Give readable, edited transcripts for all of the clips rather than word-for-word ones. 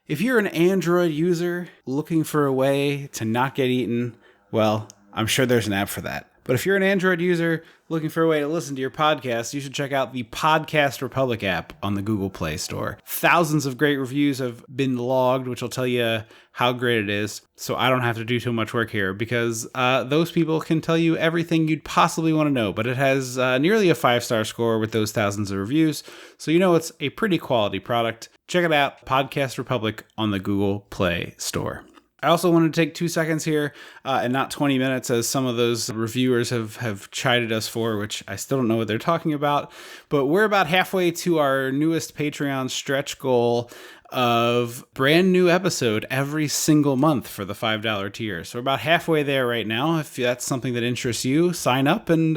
If you're an Android user looking for a way to not get eaten, well, I'm sure there's an app for that. But if you're an Android user looking for a way to listen to your podcast, you should check out the Podcast Republic app on the Google Play Store. Thousands of great reviews have been logged, which will tell you how great it is. So I don't have to do too much work here because those people can tell you everything you'd possibly want to know. But it has nearly a 5-star score with those thousands of reviews. So you know it's a pretty quality product. Check it out, Podcast Republic on the Google Play Store. I also want to take 2 seconds here and not 20 minutes as some of those reviewers have chided us for, which I still don't know what they're talking about. But we're about halfway to our newest Patreon stretch goal of brand new episode every single month for the $5 tier. So we're about halfway there right now. If that's something that interests you, sign up and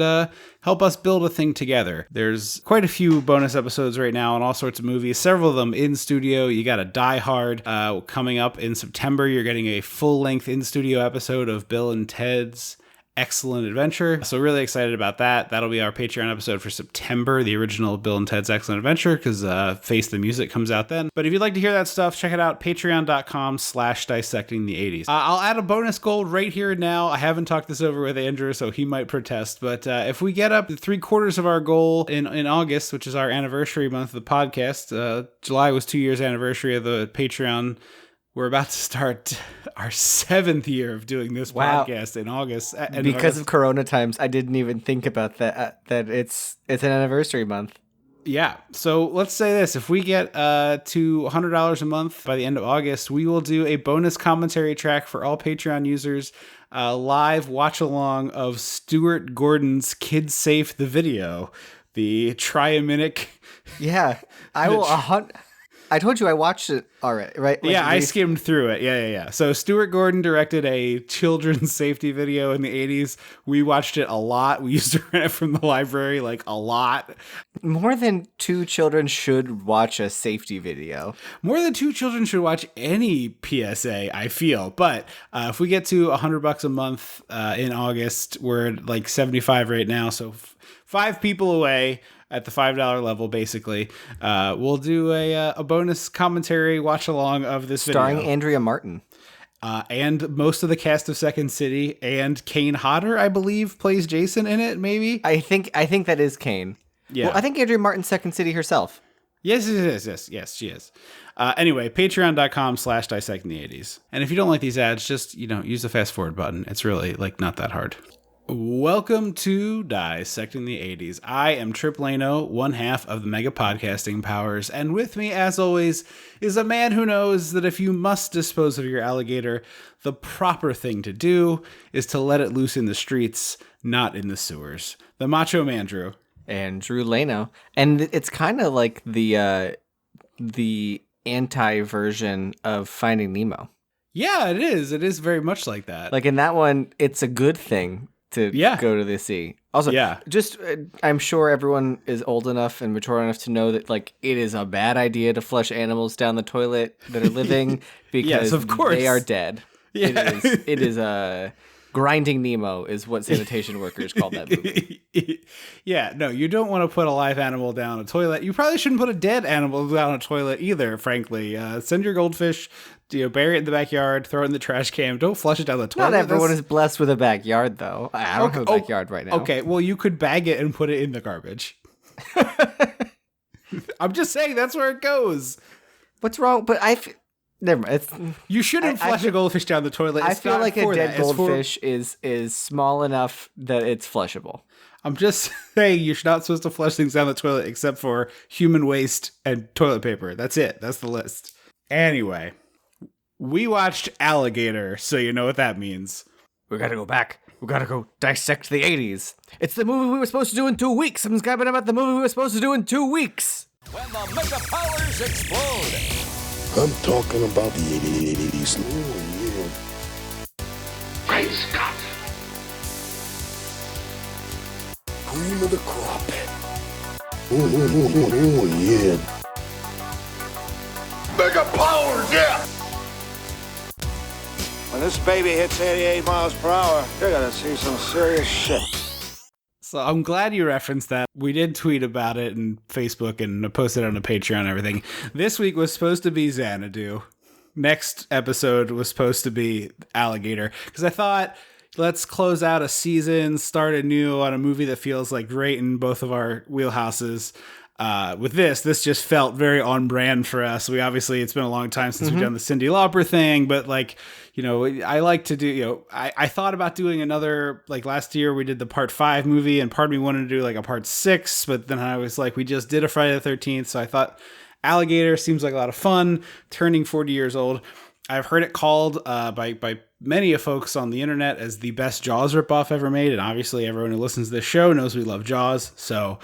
help us build a thing together. There's quite a few bonus episodes right now and all sorts of movies, several of them in studio. You got a Die Hard coming up in September. You're getting a full-length in-studio episode of Bill and Ted's Excellent Adventure. So really excited about that. That'll be our Patreon episode for September, the original Bill and Ted's Excellent Adventure, because Face the Music comes out then. But if you'd like to hear that stuff, check it out, patreon.com/dissecting the 80s. I'll add a bonus goal right here and now. I haven't talked this over with Andrew, so he might protest. But if we get up to 3/4 of our goal in August, which is our anniversary month of the podcast, July was 2 years anniversary of the Patreon. We're about to start our 7th year of doing this podcast in August. Because of Corona times, I didn't even think about that. That it's an anniversary month. Yeah. So let's say this: if we get to $100 a month by the end of August, we will do a bonus commentary track for all Patreon users. Live watch along of Stuart Gordon's "Kids Safe" the video, the try-a-minute. Yeah, I will. I told you I watched it already, right? Like, yeah, I skimmed through it. Yeah. So Stuart Gordon directed a children's safety video in the 80s. We watched it a lot. We used to rent it from the library, like a lot. More than 2 children should watch a safety video. More than 2 children should watch any PSA, I feel. But if we get to $100 a month in August, we're at like 75 right now. So 5 people away. At the $5 level, basically, we'll do a bonus commentary watch along of this starring video. Andrea Martin, and most of the cast of Second City, and Kane Hodder, I believe, plays Jason in it. Maybe I think that is Kane. Yeah, well, I think Andrea Martin's Second City herself. Yes, she is. Anyway, patreon.com/dissecting the 80s. And if you don't like these ads, just use the fast forward button. It's really not that hard. Welcome to Dissecting the 80s. I am Trip Lano, one half of the Mega Podcasting Powers, and with me, as always, is a man who knows that if you must dispose of your alligator, the proper thing to do is to let it loose in the streets, not in the sewers. The Macho Man, Drew. Andrew Lano. And it's kind of like the anti-version of Finding Nemo. Yeah, it is. It is very much like that. Like in that one, it's a good thing to go to the sea. Also, just I'm sure everyone is old enough and mature enough to know that it is a bad idea to flush animals down the toilet that are living because yes, of course. They are dead. Yeah. It is Grinding Nemo is what sanitation workers call that movie. Yeah, no, you don't want to put a live animal down a toilet. You probably shouldn't put a dead animal down a toilet either, frankly. Send your goldfish, bury it in the backyard, throw it in the trash can. Don't flush it down the toilet. Not everyone is blessed with a backyard, though. I don't have a backyard right now. Okay, well, you could bag it and put it in the garbage. I'm just saying, that's where it goes. What's wrong? But never mind. You shouldn't flush a goldfish down the toilet. I feel like a dead goldfish is small enough that it's flushable. I'm just saying you're not supposed to flush things down the toilet except for human waste and toilet paper. That's it. That's the list. Anyway, we watched Alligator, so you know what that means. We gotta go back. We gotta go dissect the 80s. It's the movie we were supposed to do in 2 weeks. Something's happening about the movie we were supposed to do in 2 weeks. When the mega powers explode. I'm talking about the 80s. Oh, yeah. Great Scott! Cream of the crop. Oh, yeah. Mega powers, yeah! When this baby hits 88 miles per hour, you're gonna see some serious shit. So I'm glad you referenced that. We did tweet about it and Facebook and posted it on the Patreon and everything. This week was supposed to be Xanadu. next episode was supposed to be Alligator, because I thought, let's close out a season, start anew on a movie that feels like great in both of our wheelhouses. With this just felt very on brand for us. It's been a long time since we've done the Cyndi Lauper thing, but like, I like to do, I thought about doing another, like last year we did the part 5 movie, and part of me wanted to do like a part 6, but then I was like, we just did a Friday the 13th. So I thought Alligator seems like a lot of fun, turning 40 years old. I've heard it called by many of folks on the internet as the best Jaws ripoff ever made. And obviously everyone who listens to this show knows we love Jaws. So,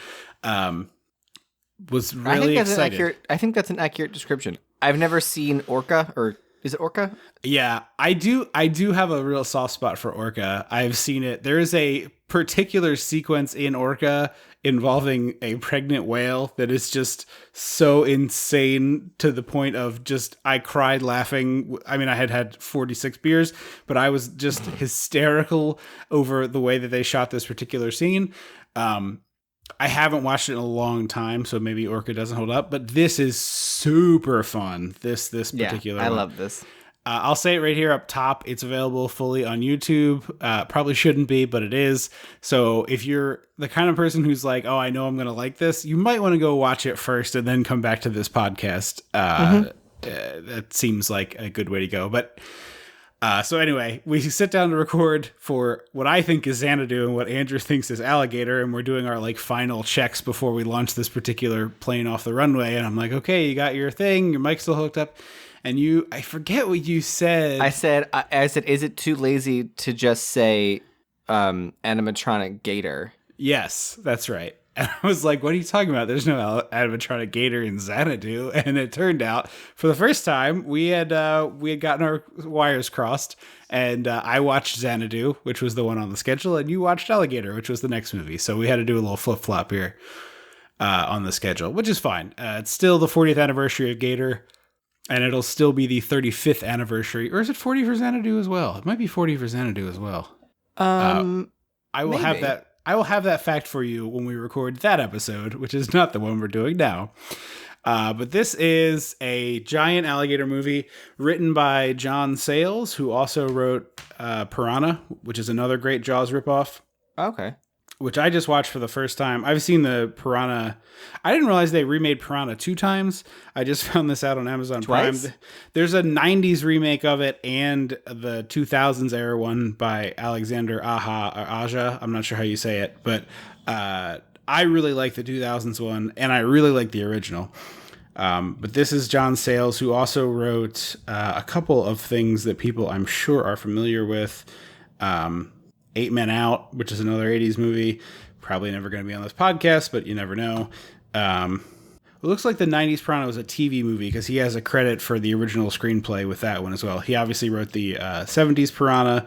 was really excited. I think that's an accurate description. I've never seen Orca, or is it Orca? Yeah, I do have a real soft spot for Orca. I've seen it. There is a particular sequence in Orca involving a pregnant whale that is just so insane to the point of just, I cried laughing. I mean, I had 46 beers, but I was just hysterical over the way that they shot this particular scene. I haven't watched it in a long time, so maybe Orca doesn't hold up, but this is super fun. This particular I one. love this. I'll say it right here up top. It's available fully on YouTube. Probably shouldn't be, but it is. So if you're the kind of person who's like, oh, I know I'm going to like this, you might want to go watch it first and then come back to this podcast. That seems like a good way to go. But so anyway, we sit down to record for what I think is Xanadu and what Andrew thinks is Alligator, and we're doing our like final checks before we launch this particular plane off the runway. And I'm like, okay, you got your thing, your mic's still hooked up. And I forget what you said. I said, is it too lazy to just say animatronic gator? Yes, that's right. And I was like, what are you talking about? There's no animatronic gator in Xanadu. And it turned out, for the first time, we had gotten our wires crossed. And I watched Xanadu, which was the one on the schedule. And you watched Alligator, which was the next movie. So we had to do a little flip-flop here on the schedule, which is fine. It's still the 40th anniversary of Gator. And it'll still be the 35th anniversary. Or is it 40 for Xanadu as well? It might be 40 for Xanadu as well. I will maybe. have that. I will have that fact for you when we record that episode, which is not the one we're doing now. But this is a giant alligator movie written by John Sayles, who also wrote Piranha, which is another great Jaws ripoff. Okay. Which I just watched for the first time. I've seen the Piranha. I didn't realize they remade Piranha 2 times. I just found this out on Amazon Twice? Prime. There's a 90s remake of it and the 2000s era one by Alexander Aja. I'm not sure how you say it, but I really like the 2000s one, and I really like the original. But this is John Sayles, who also wrote a couple of things that people I'm sure are familiar with. 8 Men Out, which is another 80s movie. Probably never going to be on this podcast, but you never know. It looks like the 90s Piranha was a TV movie because he has a credit for the original screenplay with that one as well. He obviously wrote the 70s Piranha,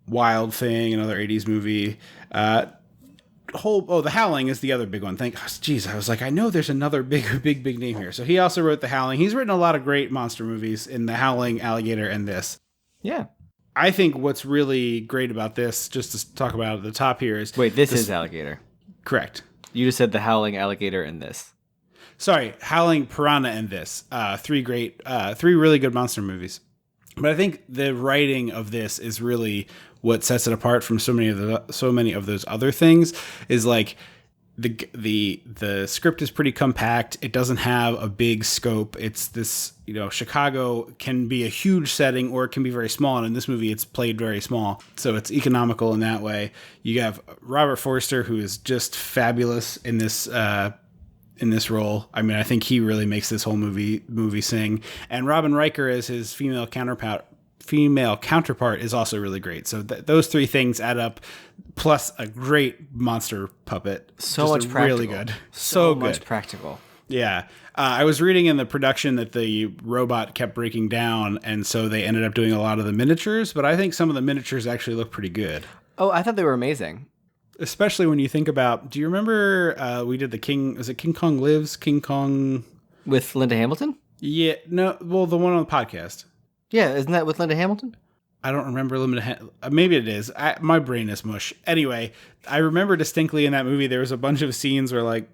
Wild Thing, another 80s movie. The Howling is the other big one. I was like, I know there's another big name here. So he also wrote The Howling. He's written a lot of great monster movies in The Howling, Alligator, and this. Yeah. I think what's really great about this, just to talk about at the top here, is... Wait, this is Alligator. Correct. You just said The Howling, Alligator, and this. Sorry, Howling, Piranha, and this. 3 really good monster movies. But I think the writing of this is really what sets it apart from so many of those other things. Is like the script is pretty compact. It doesn't have a big scope. It's this, Chicago can be a huge setting or it can be very small. And in this movie, it's played very small. So it's economical in that way. You have Robert Forster, who is just fabulous in this role. I mean, I think he really makes this whole movie sing. And Robin Riker as his female counterpart is also really great. So those 3 things add up, plus a great monster puppet. So much practical. Really good. So good. much practical. Yeah. I was reading in the production that the robot kept breaking down, and so they ended up doing a lot of the miniatures, but I think some of the miniatures actually look pretty good. Oh, I thought they were amazing. Especially when you think about, do you remember we did the King Kong Lives? King Kong... With Linda Hamilton? Yeah. No, well, the one on the podcast. Yeah, isn't that with Linda Hamilton? I don't remember maybe it is. My brain is mush. Anyway, I remember distinctly in that movie there was a bunch of scenes where like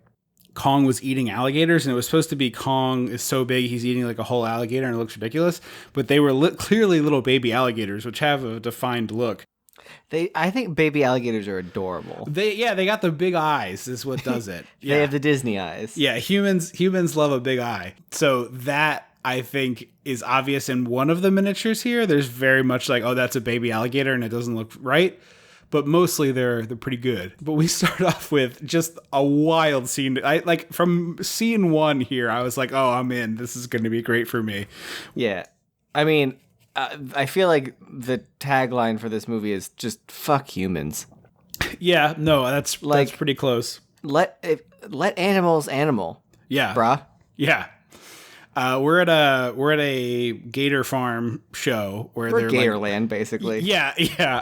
Kong was eating alligators, and it was supposed to be Kong is so big he's eating like a whole alligator and it looks ridiculous, but they were clearly little baby alligators, which have a defined look. I think baby alligators are adorable. They got the big eyes is what does it. They have the Disney eyes. Yeah, humans love a big eye. So that, I think, is obvious in one of the miniatures here. There's very much like, oh, that's a baby alligator and it doesn't look right. But mostly they're pretty good. But we start off with just a wild scene. From scene 1 here, I was like, oh, I'm in. This is going to be great for me. Yeah. I mean, I feel like the tagline for this movie is just fuck humans. Yeah, no, that's pretty close. Let animals animal. Yeah. Brah. Yeah. We're at a gator farm show where they're Gatorland, basically. Yeah.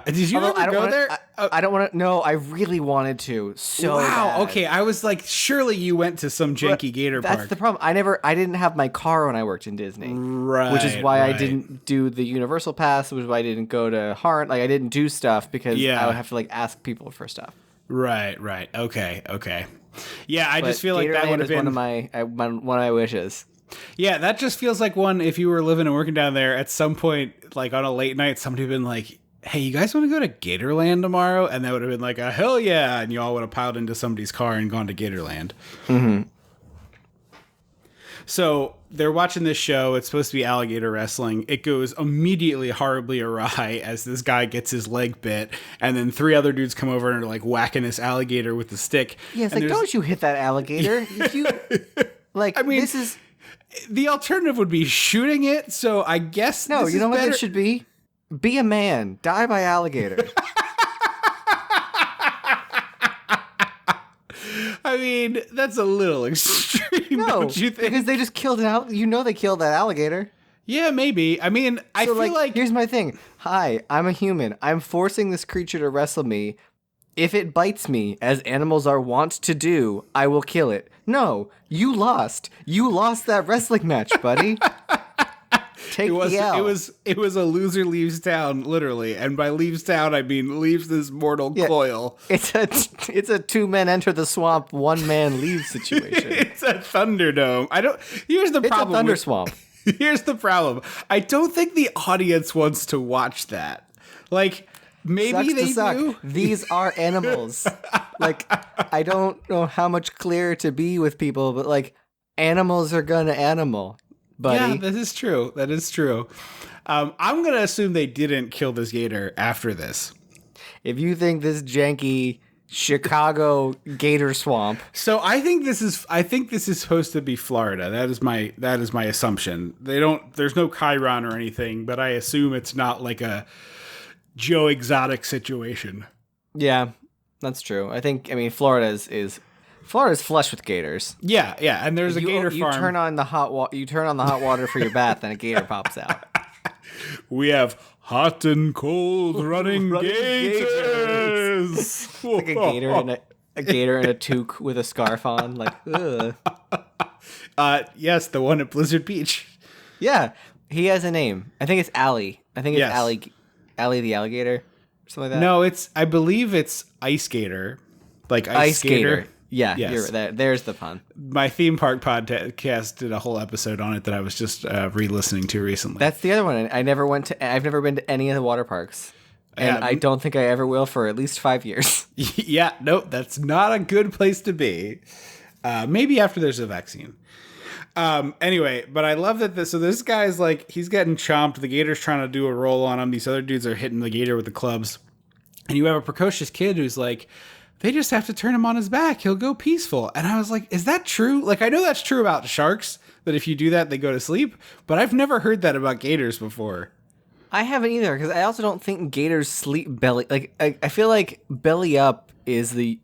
Did you ever go there? I don't want to. No, I really wanted to. So wow. bad. Okay, I was like, surely you went to some janky gator park. That's the problem. I didn't have my car when I worked in Disney, right? Which is why I didn't do the Universal Pass. Which is why I didn't go to Harn. Like I didn't do stuff because I would have to ask people for stuff. Right. Okay. Yeah, I just feel like that would have been one of my wishes. Yeah, that just feels like one, if you were living and working down there, at some point, like on a late night, somebody would have been like, hey, you guys want to go to Gatorland tomorrow? And that would have been like, a hell yeah. And you all would have piled into somebody's car and gone to Gatorland. Mm-hmm. So they're watching this show. It's supposed to be alligator wrestling. It goes immediately horribly awry as this guy gets his leg bit. And then 3 other dudes come over and are like whacking this alligator with the stick. Yeah, it's like, don't you hit that alligator. This is... The alternative would be shooting it, so I guess no. You know what better. This should be? Be a man. Die by alligator. I mean, that's a little extreme. No, don't you think? Because they just killed they killed that alligator. Yeah, maybe. I mean, I feel like here's my thing. Hi, I'm a human. I'm forcing this creature to wrestle me. If it bites me, as animals are wont to do, I will kill it. No, you lost. You lost that wrestling match, buddy. Take the L. It was a loser leaves town, literally, and by leaves town I mean leaves this mortal coil. It's a 2 men enter the swamp, 1 man leaves situation. It's a Thunderdome. Here's the problem. It's a thunder swamp. Here's the problem. I don't think the audience wants to watch that. Like. Maybe they do. These are animals. I don't know how much clearer to be with people, but animals are gonna animal, buddy. Yeah, that is true. I'm gonna assume they didn't kill this gator after this. If you think this janky Chicago gator swamp, so I think this is supposed to be Florida. That is my assumption. There's no Chiron or anything, but I assume it's not like a Joe Exotic situation. Yeah, that's true. Florida's flush with gators. Yeah, and there's a gator farm. You turn on the hot water for your bath, and a gator pops out. We have hot and cold running gators. Like a gator in a toque with a scarf on. Ugh. Yes, the one at Blizzard Beach. Yeah, he has a name. I think it's Allie. Allie the alligator, or something like that. No, I believe it's Ice Gator, like Ice Gator. Yeah, yes. You're there. There's the pun. My theme park podcast did a whole episode on it that I was just re-listening to recently. That's the other one. I've never been to any of the water parks, and I don't think I ever will for at least 5 years. Yeah, nope, that's not a good place to be. Maybe after there's a vaccine. Anyway, but I love that this guy's he's getting chomped. The gator's trying to do a roll on him. These other dudes are hitting the gator with the clubs. And you have a precocious kid who's like, they just have to turn him on his back. He'll go peaceful. And I was like, is that true? I know that's true about sharks, that if you do that, they go to sleep. But I've never heard that about gators before. I haven't either, because I also don't think gators sleep belly. I feel like belly up is the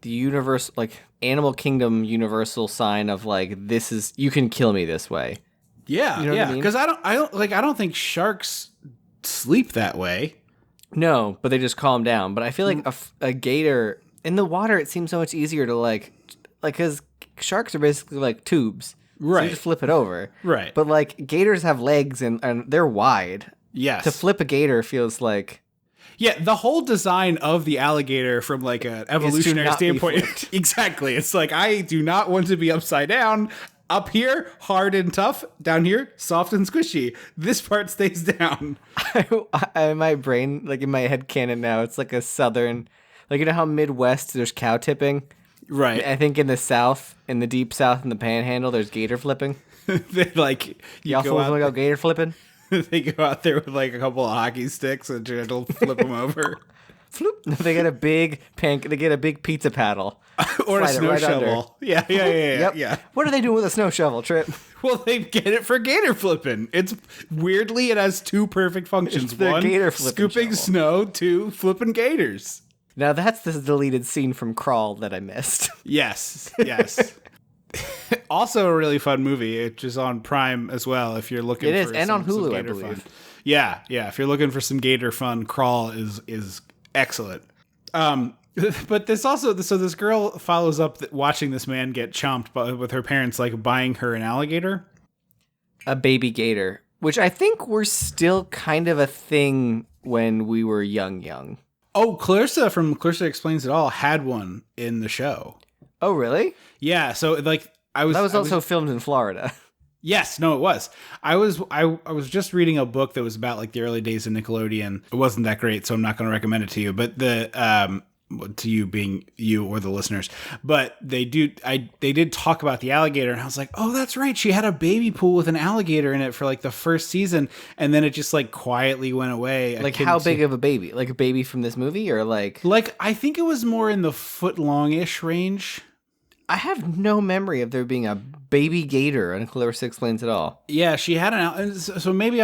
universal, animal kingdom universal sign of this is, you can kill me this way. Yeah, you know what I mean? Because I don't think sharks sleep that way. No, but they just calm down. But I feel like a gator in the water, it seems so much easier to because sharks are basically tubes, right? So you just flip it over, right? But gators have legs and they're wide. Yes. To flip a gator feels like. Yeah, the whole design of the alligator from like an evolutionary standpoint. Exactly. It's like, I do not want to be upside down. Up here, hard and tough. Down here, soft and squishy. This part stays down. In my brain, like in my head canon now, it's like a southern, like you know how Midwest there's cow tipping? Right. I think in the South, in the deep South, in the Panhandle, there's gator flipping. They like y'all fools want to go gator flipping? They go out there with like a couple of hockey sticks and they'll flip them over. Floop. They get a big They get a big pizza paddle or a snow shovel. Under. Yeah. What are they doing with a snow shovel, Trip? Well, they get it for gator flipping. It's weirdly it has two perfect functions. One, gator scooping shovel. Snow. Two, flipping gators. Now that's the deleted scene from Crawl that I missed. Yes. Also a really fun movie, which is on Prime as well if you're looking for it is, and on Hulu, I believe. Fun. Yeah, if you're looking for some gator fun, Crawl is excellent. But this girl follows up watching this man get chomped with her parents like buying her an alligator. A baby gator, which I think were still kind of a thing when we were young. Oh, Clarissa from Clarissa Explains It All had one in the show. Oh, really? Yeah, so like that was also filmed in Florida. Yes, no, it was. I was just reading a book that was about like the early days of Nickelodeon. It wasn't that great, so I'm not going to recommend it to you. But to you being you or the listeners, but they did talk about the alligator, and I was like, oh, that's right. She had a baby pool with an alligator in it for like the first season, and then it just like quietly went away. Like how big of a baby? Like a baby from this movie, or like I think it was more in the foot long-ish range. I have no memory of there being a baby gator on Clarissa Explains It All. Yeah, she had so maybe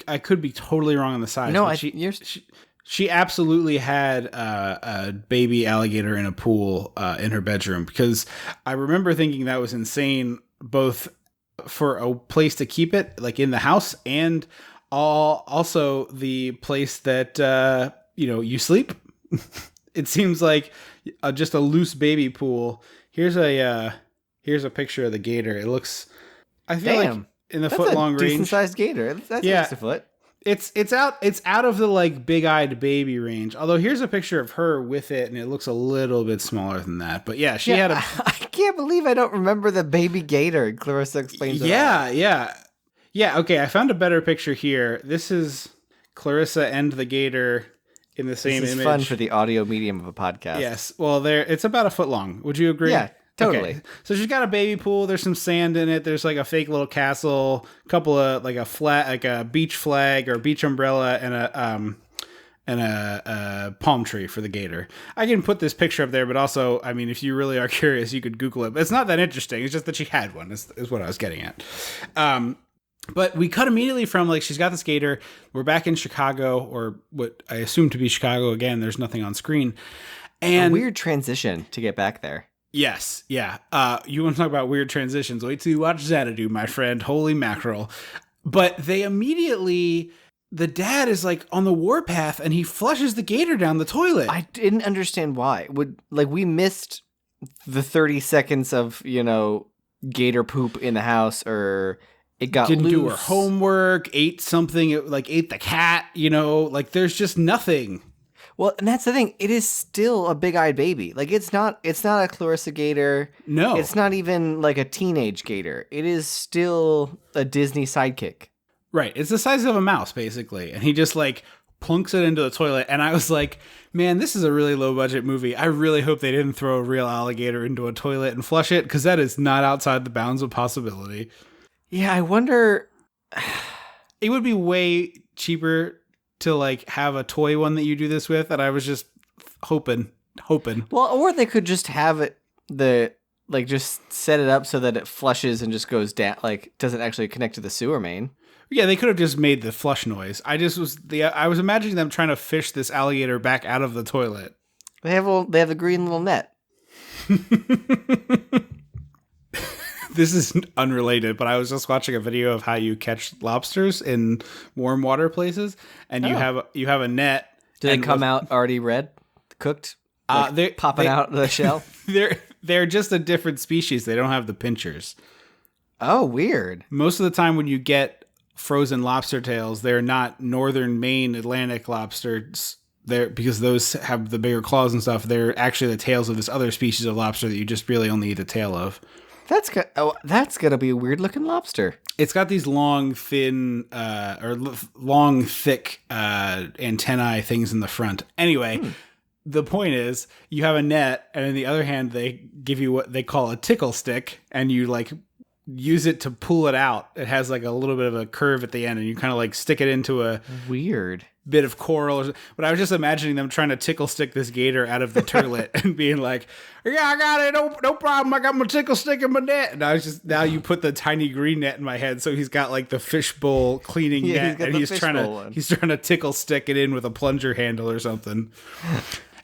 I could be totally wrong on the size. No, she absolutely had a baby alligator in a pool in her bedroom, because I remember thinking that was insane, both for a place to keep it like in the house and also the place that you sleep. It seems like just a loose baby pool. Here's a picture of the gator. It looks, I feel like in the foot long range. Decent sized gator. That's just a foot. It's out of the like big-eyed baby range. Although here's a picture of her with it, and it looks a little bit smaller than that. But yeah, she had a. I can't believe I don't remember the baby gator. Clarissa Explains It All. Yeah. Okay, I found a better picture here. This is Clarissa and the gator in the same image. This is fun for the audio medium of a podcast. Yes. Well, it's about a foot long. Would you agree? Yeah. Totally. Okay. So she's got a baby pool. There's some sand in it. There's like a fake little castle, a couple of like a beach flag or beach umbrella, and a palm tree for the gator. I can put this picture up there, but also, I mean, if you really are curious, you could Google it. But it's not that interesting. It's just that she had one. Is what I was getting at. But we cut immediately from like she's got this gator. We're back in Chicago, or what I assume to be Chicago again. There's nothing on screen, and a weird transition to get back there. Yes, yeah. You want to talk about weird transitions? Wait till you watch Xanadu, my friend. Holy mackerel! But they immediately, the dad is like on the warpath, and he flushes the gator down the toilet. I didn't understand why. We missed the 30 seconds of gator poop in the house, or it got didn't loose. Do her homework, ate something, ate the cat. There's just nothing. Well, and that's the thing. It is still a big-eyed baby. Like it's not a Clarissa gator. No. It's not even like a teenage gator. It is still a Disney sidekick. Right. It's the size of a mouse, basically. And he just like plunks it into the toilet. And I was like, man, this is a really low-budget movie. I really hope they didn't throw a real alligator into a toilet and flush it, because that is not outside the bounds of possibility. Yeah, I wonder. It would be way cheaper to like have a toy one that you do this with, and I was just hoping. Well, or they could just have it just set it up so that it flushes and just goes down, like doesn't actually connect to the sewer main. Yeah, they could have just made the flush noise. I was imagining them trying to fish this alligator back out of the toilet. They have the green little net. This is unrelated, but I was just watching a video of how you catch lobsters in warm water places, and you have a net. Do they come out already red, cooked, they're popping out of the shell? They're just a different species. They don't have the pinchers. Oh, weird. Most of the time when you get frozen lobster tails, they're not northern Maine Atlantic lobsters. because those have the bigger claws and stuff, they're actually the tails of this other species of lobster that you just really only eat the tail of. That's gonna be a weird looking lobster. It's got these long, thin, long, thick antennae things in the front. Anyway, the point is, you have a net, and in the other hand, they give you what they call a tickle stick, and you like use it to pull it out. It has like a little bit of a curve at the end, and you kind of like stick it into a weird bit of coral. But I was just imagining them trying to tickle stick this gator out of the turlet and being like, "Yeah, I got it. No problem. I got my tickle stick in my net." And now you put the tiny green net in my head, so he's got like the fishbowl cleaning net, and he's trying to tickle stick it in with a plunger handle or something.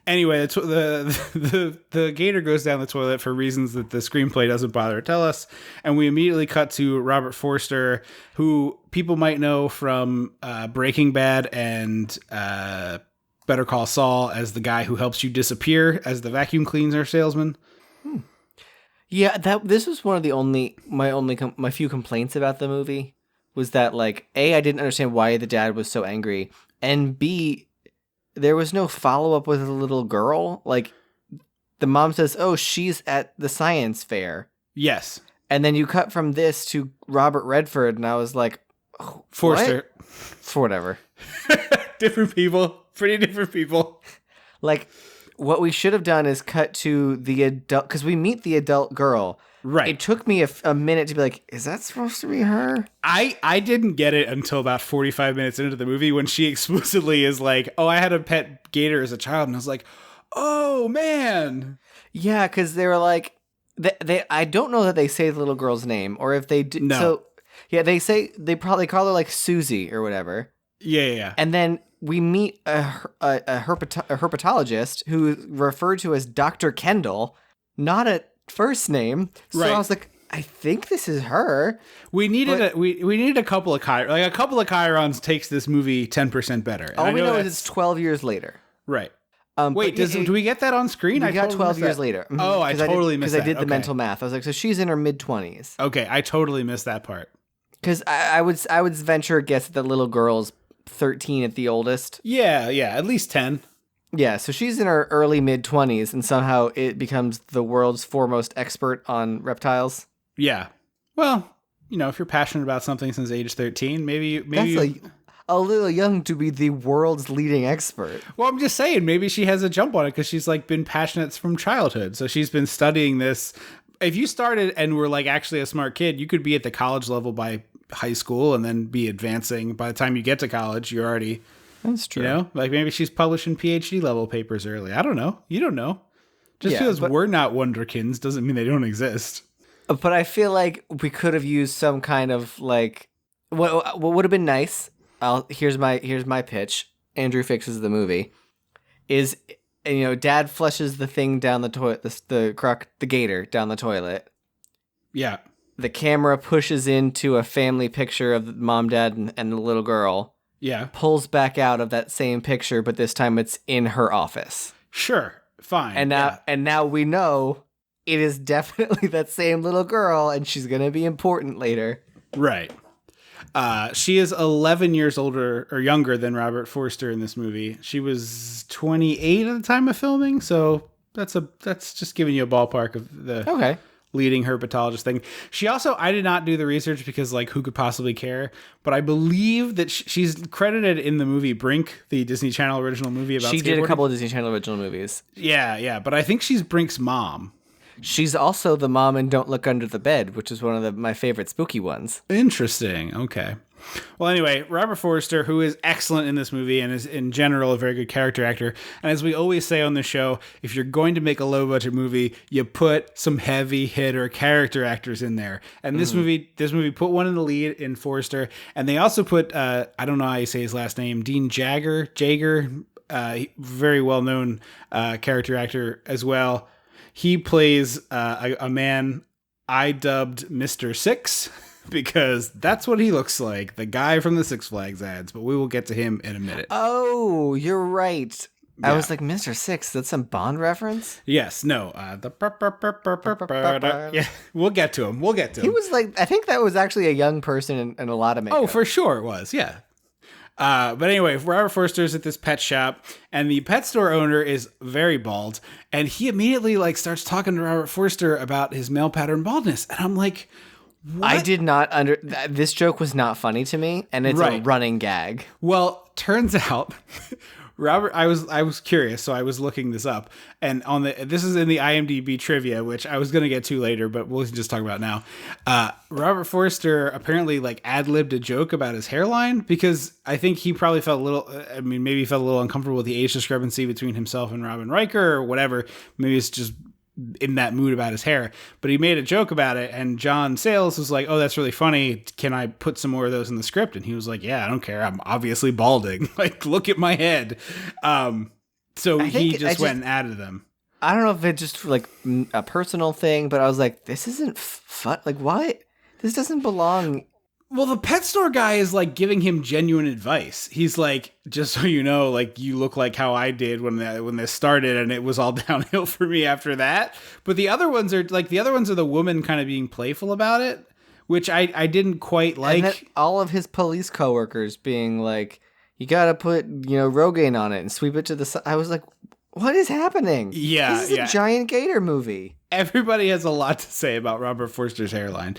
Anyway, the gator goes down the toilet for reasons that the screenplay doesn't bother to tell us, and we immediately cut to Robert Forster, who people might know from Breaking Bad and Better Call Saul as the guy who helps you disappear as the vacuum cleaner salesman. Yeah, this was one of my few complaints about the movie was that, like, A, I didn't understand why the dad was so angry, and B, there was no follow-up with the little girl. Like, the mom says, "Oh, she's at the science fair." Yes. And then you cut from this to Robert Redford, and I was like, oh, Forster. What? For whatever. Different people. Pretty different people. Like, what we should have done is cut to the adult, because we meet the adult girl. Right. It took me a minute to be like, is that supposed to be her? I didn't get it until about 45 minutes into the movie when she explicitly is like, "Oh, I had a pet gator as a child." And I was like, "Oh, man." Yeah, because they were like, I don't know that they say the little girl's name, or if they do. No. So, yeah, they probably call her like Susie or whatever. Yeah. And then we meet a herpetologist who is referred to as Dr. Kendall, not a first name. So right. I was like, I think this is her. We needed we needed a couple of a couple of chirons takes this movie 10% better. And all we know is it's 12 years later. Right. Wait, do we get that on screen? We got 12 years later. Mm-hmm. Oh, I totally missed that. Because I did the mental math. I was like, so she's in her mid-20s. Okay, I totally missed that part. Because I would venture a guess that the little girl's 13 at the oldest. Yeah, at least 10. Yeah, so she's in her early mid-20s, and somehow it becomes the world's foremost expert on reptiles. Yeah. Well, if you're passionate about something since age 13, maybe that's a little young to be the world's leading expert. Well, I'm just saying, maybe she has a jump on it because she's like been passionate from childhood. So she's been studying this. If you started and were like actually a smart kid, you could be at the college level by high school and then be advancing. By the time you get to college, you're already... That's true. Like maybe she's publishing PhD level papers early. I don't know. You don't know. Just because we're not wonderkins doesn't mean they don't exist. But I feel like we could have used some kind of like what would have been nice. Here's my pitch. Andrew fixes the movie. Is Dad flushes the thing down the toilet, the gator down the toilet. Yeah. The camera pushes into a family picture of mom, dad, and the little girl. Yeah. Pulls back out of that same picture, but this time it's in her office. Sure. Fine. And now we know it is definitely that same little girl, and she's going to be important later. Right. She is 11 years older or younger than Robert Forster in this movie. She was 28 at the time of filming, so that's just giving you a ballpark of the leading herpetologist thing. She also, I did not do the research because like who could possibly care, but I believe that she's credited in the movie Brink, the Disney Channel original movie about She did a couple of Disney Channel original movies. Yeah, but I think she's Brink's mom. She's also the mom in Don't Look Under the Bed, which is one of my favorite spooky ones. Interesting. Okay. Well, anyway, Robert Forster, who is excellent in this movie and is in general a very good character actor. And as we always say on the show, if you're going to make a low budget movie, you put some heavy hitter character actors in there. And this movie put one in the lead in Forster. And they also put, I don't know how you say his last name, Dean Jager, very well known character actor as well. He plays a man I dubbed Mr. Six because that's what he looks like, the guy from the Six Flags ads, but we will get to him in a minute. Oh, you're right. Yeah. I was like, Mr. Six, that's some Bond reference? Yes, no. Yeah, we'll get to him. He was like, I think that was actually a young person in a lot of makeup. Oh, for sure it was, yeah. But anyway, Robert Forster's at this pet shop, and the pet store owner is very bald, and he immediately like starts talking to Robert Forster about his male pattern baldness, and I'm like, what? I did not this joke was not funny to me, and it's a running gag. Well, turns out Robert, I was curious, so I was looking this up, and this is in the IMDb trivia, which I was going to get to later, but we'll just talk about now. Robert Forster apparently like ad-libbed a joke about his hairline, because I think he probably felt maybe felt a little uncomfortable with the age discrepancy between himself and Robin Riker or whatever. Maybe it's just in that mood about his hair, but he made a joke about it, and John Sayles was like, "Oh, that's really funny. Can I put some more of those in the script?" And he was like, "Yeah, I don't care. I'm obviously balding. Like, look at my head." So he just went and added them. I don't know if it's just like a personal thing, but I was like, this isn't fun. Like, why? This doesn't belong. Well, the pet store guy is like giving him genuine advice. He's like, just so you know, like you look like how I did when this started, and it was all downhill for me after that. But the other ones are the woman kind of being playful about it, which I didn't quite like. And all of his police coworkers being like, you got to put, Rogaine on it and sweep it to the side. I was like, what is happening? Yeah. This is a giant gator movie. Everybody has a lot to say about Robert Forster's hairline.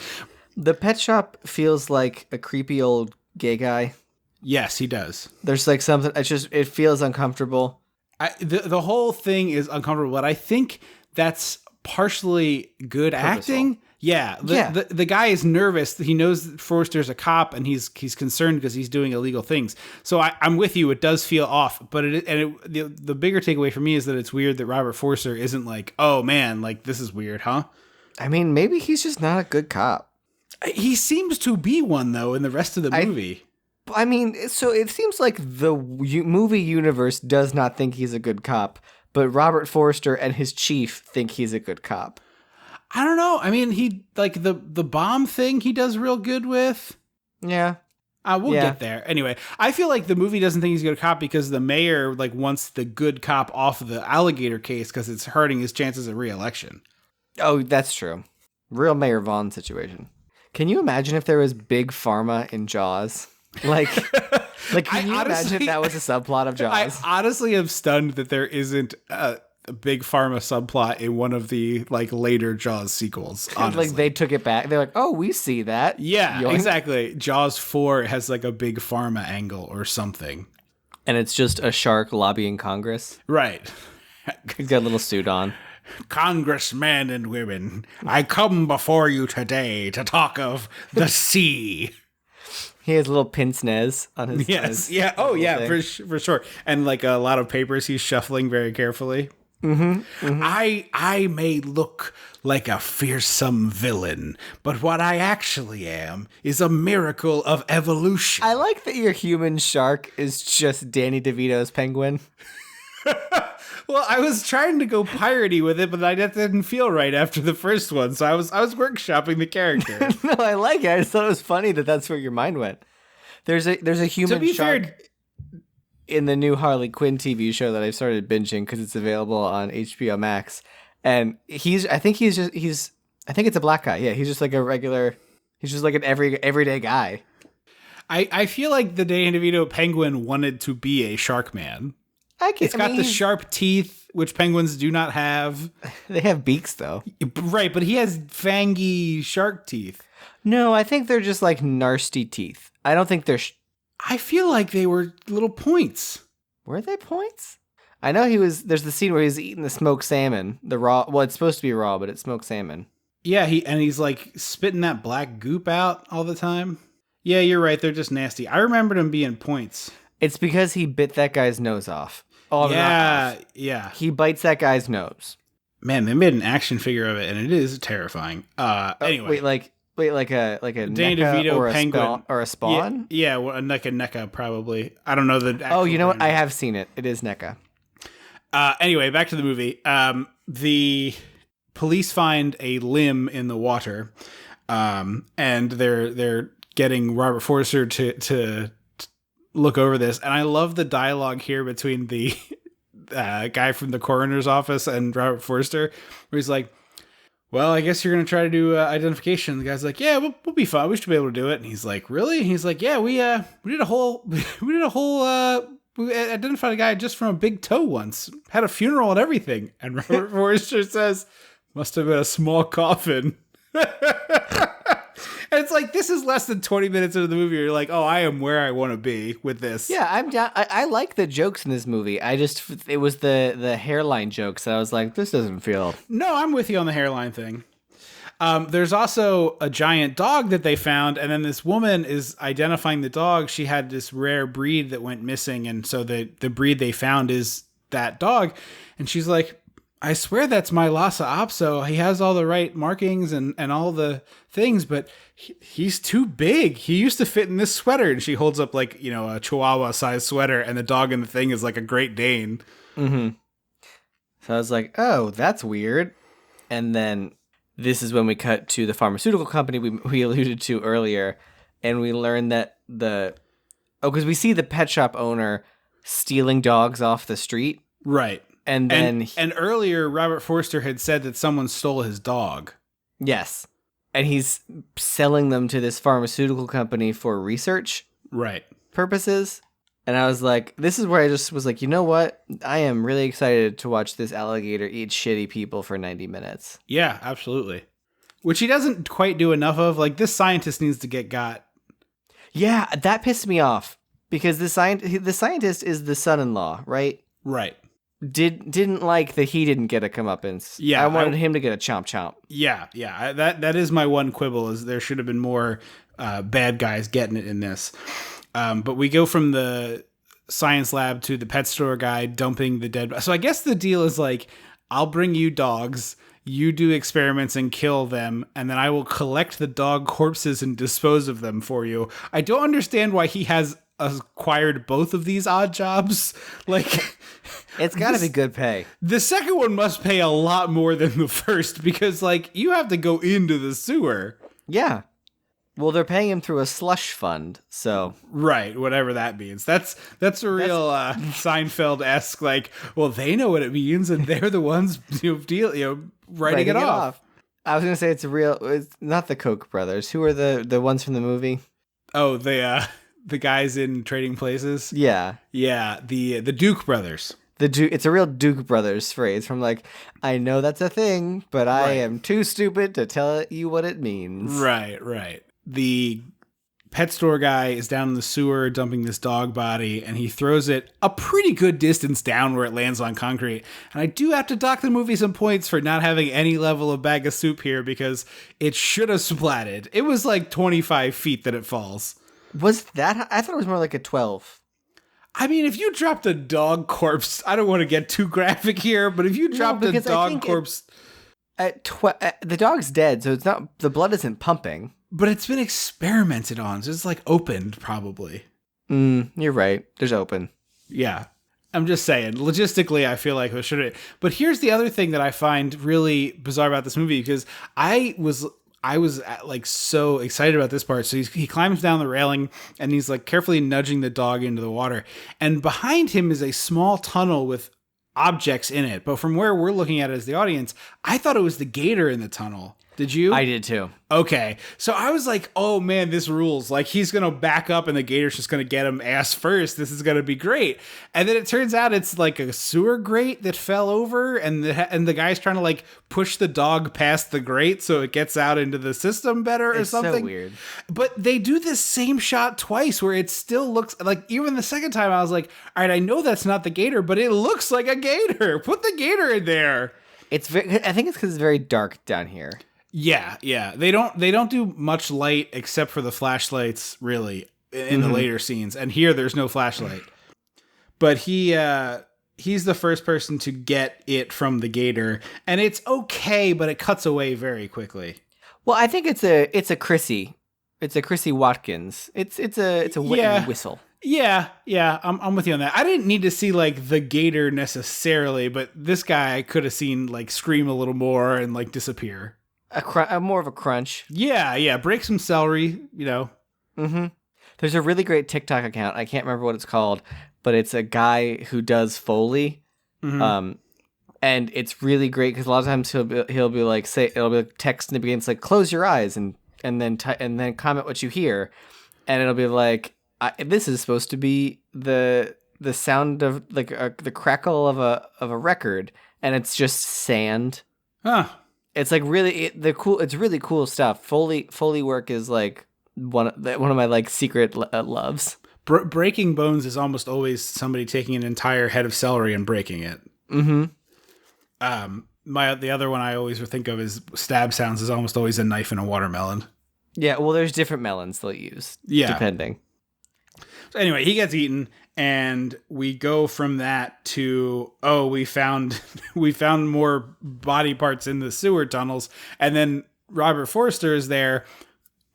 The pet shop feels like a creepy old gay guy. Yes, he does. There's like something, it feels uncomfortable. The whole thing is uncomfortable, but I think that's partially good acting. Yeah. The guy is nervous. He knows that Forster's a cop, and he's concerned because he's doing illegal things. So I'm with you. It does feel off, but the bigger takeaway for me is that it's weird that Robert Forster isn't like, oh man, like this is weird, huh? I mean, maybe he's just not a good cop. He seems to be one, though, in the rest of the movie. I mean, so it seems like the movie universe does not think he's a good cop, but Robert Forster and his chief think he's a good cop. I don't know. I mean, he like the bomb thing he does real good with. Yeah. We'll get there. Anyway, I feel like the movie doesn't think he's a good cop because the mayor like wants the good cop off of the Alligator case because it's hurting his chances of re-election. Oh, that's true. Real Mayor Vaughn situation. Can you imagine if there was big pharma in Jaws? Like can you imagine if that was a subplot of Jaws? I honestly am stunned that there isn't a big pharma subplot in one of the like later Jaws sequels. Honestly. Like they took it back. They're like, oh, we see that. Yeah, exactly. Jaws 4 has like a big pharma angle or something. And it's just a shark lobbying Congress. Right. He's got a little suit on. Congressmen and women, I come before you today to talk of the sea. He has a little pince-nez on his. Yes, yeah. Oh, yeah, for sure. And like a lot of papers, he's shuffling very carefully. Mm-hmm, mm-hmm. I may look like a fearsome villain, but what I actually am is a miracle of evolution. I like that your human shark is just Danny DeVito's penguin. Well, I was trying to go piratey with it, but that didn't feel right after the first one, so I was workshopping the character. No, I like it. I just thought it was funny that that's where your mind went. There's a human shark in the new Harley Quinn TV show that I've started binging because it's available on HBO Max, and I think it's a black guy. Yeah, he's just like he's just like an everyday guy. I feel like the Danny DeVito penguin wanted to be a shark man. It's got the sharp teeth, which penguins do not have. They have beaks, though. Right, but he has fangy shark teeth. No, I think they're just like nasty teeth. I don't think they're... I feel like they were little points. Were they points? I know there's the scene where he's eating the smoked salmon. The raw... Well, it's supposed to be raw, but it's smoked salmon. Yeah, he's like spitting that black goop out all the time. Yeah, you're right. They're just nasty. I remembered them being points. It's because he bit that guy's nose off. Oh, yeah. He bites that guy's nose. Man, they made an action figure of it, and it is terrifying. Anyway, wait, like a Danny NECA DeVito or penguin or a Spawn? Yeah, well, like a NECA probably. I don't know the. Oh, you know what? I have seen it. It is NECA. Anyway, back to the movie. The police find a limb in the water, and they're getting Robert Forster to look over this, and I love the dialogue here between the guy from the coroner's office and Robert Forster, where he's like, well, I guess you're going to try to do identification. The guy's like, yeah, we'll be fine. We should be able to do it. And he's like, really? And he's like, yeah, we did a whole, we identified a guy just from a big toe once. Had a funeral and everything. And Robert Forster says, must have been a small coffin. And it's like, this is less than 20 minutes into the movie. You're like, oh, I am where I want to be with this. Yeah, I'm down. I like the jokes in this movie. It was the hairline jokes that I was like, this doesn't feel. No, I'm with you on the hairline thing. There's also a giant dog that they found, and then this woman is identifying the dog. She had this rare breed that went missing, and so the breed they found is that dog. And she's like, I swear that's my Lhasa Apso. He has all the right markings and all the things, but he's too big. He used to fit in this sweater. And she holds up like, a Chihuahua-sized sweater, and the dog in the thing is like a Great Dane. Mm-hmm. So I was like, oh, that's weird. And then this is when we cut to the pharmaceutical company we alluded to earlier, and we learn that because we see the pet shop owner stealing dogs off the street. Right. And then earlier, Robert Forster had said that someone stole his dog. Yes. And he's selling them to this pharmaceutical company for research purposes. And I was like, this is where I just was like, you know what? I am really excited to watch this alligator eat shitty people for 90 minutes. Yeah, absolutely. Which he doesn't quite do enough of. Like, this scientist needs to get got. Yeah, that pissed me off. Because the scientist is the son-in-law, right? Right. Didn't like that he didn't get a comeuppance. Yeah, I wanted him to get a chomp chomp. Yeah. That is my one quibble, is there should have been more bad guys getting it in this. But we go from the science lab to the pet store guy dumping the dead. So I guess the deal is like, I'll bring you dogs, you do experiments and kill them, and then I will collect the dog corpses and dispose of them for you. I don't understand why he has acquired both of these odd jobs. Like, it's got to be good pay. The second one must pay a lot more than the first, because like, you have to go into the sewer. Yeah. Well, they're paying him through a slush fund, so right, whatever that means. That's a real Seinfeld-esque, like, well, they know what it means, and they're the ones writing it off. I was gonna say it's not the Koch brothers. Who are the ones from the movie? Oh, the guys in Trading Places. Yeah, the Duke brothers. It's a real Duke brothers phrase from like, I know that's a thing, but I am too stupid to tell you what it means. Right. The pet store guy is down in the sewer dumping this dog body, and he throws it a pretty good distance down where it lands on concrete. And I do have to dock the movie some points for not having any level of bag of soup here, because it should have splatted. It was like 25 feet that it falls. Was that? I thought it was more like a 12. I mean, if you dropped a dog corpse, I don't want to get too graphic here, but if you dropped a dog corpse... the dog's dead, so it's not, the blood isn't pumping. But it's been experimented on, so it's like opened, probably. You're right. There's open. Yeah. I'm just saying, logistically, I feel like it should have. But here's the other thing that I find really bizarre about this movie, because I was like so excited about this part. So he climbs down the railing and he's like carefully nudging the dog into the water. And behind him is a small tunnel with objects in it. But from where we're looking at it as the audience, I thought it was the gator in the tunnel. Did you? I did too. Okay. So I was like, oh man, this rules. Like, he's going to back up and the gator's just going to get him ass first. This is going to be great. And then it turns out it's like a sewer grate that fell over, and the guy's trying to like push the dog past the grate so it gets out into the system better or something. So weird. But they do this same shot twice where it still looks like, even the second time I was like, all right, I know that's not the gator, but it looks like a gator. Put the gator in there. I think it's because it's very dark down here. Yeah. They don't do much light except for the flashlights, really, in the later scenes. And here there's no flashlight. But he's the first person to get it from the gator, and it's okay, but it cuts away very quickly. Well, I think it's a Chrissy. It's a Chrissy Watkins. It's a whistle. Yeah, I'm with you on that. I didn't need to see like the gator necessarily, but this guy I could have seen like scream a little more and like disappear. More of a crunch. Yeah. Break some celery, Mm-hmm. There's a really great TikTok account. I can't remember what it's called, but it's a guy who does Foley. Mm-hmm. And it's really great because a lot of times he'll be like, it'll be like text in the beginning. It's like, close your eyes and then comment what you hear. And it'll be like, this is supposed to be the sound of like the crackle of a record. And it's just sand. Huh. It's like it's really cool stuff. Foley work is like one of my like secret loves. Breaking bones is almost always somebody taking an entire head of celery and breaking it. Mm-hmm. The other one I always think of is stab sounds is almost always a knife and a watermelon. Yeah, well, there's different melons they'll use. Yeah, depending. So anyway, he gets eaten, and we go from that to we found more body parts in the sewer tunnels, and then Robert Forster is there,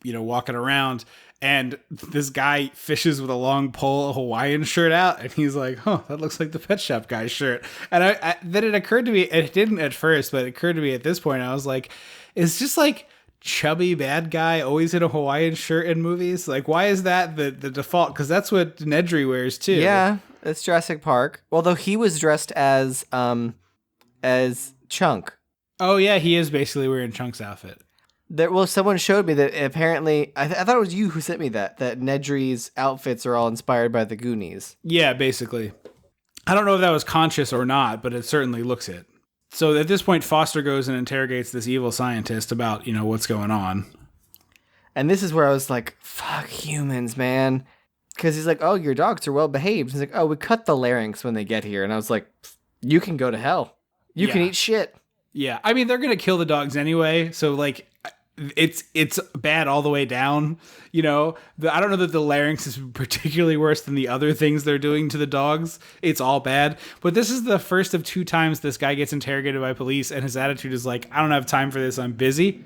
walking around. And this guy fishes with a long pole, a Hawaiian shirt out, and he's like, "Oh, that looks like the Pet Shop guy's shirt." And then it occurred to me, it didn't at first, but it occurred to me at this point, I was like, "Is just like chubby bad guy always in a Hawaiian shirt in movies? Like, why is that the default? Because that's what Nedry wears too." Yeah, it's Jurassic Park. Although he was dressed as Chunk. Oh yeah, he is basically wearing Chunk's outfit. Someone showed me that apparently, I thought it was you who sent me that Nedry's outfits are all inspired by the Goonies. Yeah, basically. I don't know if that was conscious or not, but it certainly looks it. So at this point, Foster goes and interrogates this evil scientist about, what's going on. And this is where I was like, fuck humans, man. Because he's like, oh, your dogs are well behaved. He's like, oh, we cut the larynx when they get here. And I was like, you can go to hell. You can eat shit. Yeah. I mean, they're going to kill the dogs anyway. So, like, it's bad all the way down. I don't know that the larynx is particularly worse than the other things they're doing to the dogs. It's all bad. But this is the first of 2 times this guy gets interrogated by police, and his attitude is like, I don't have time for this. I'm busy.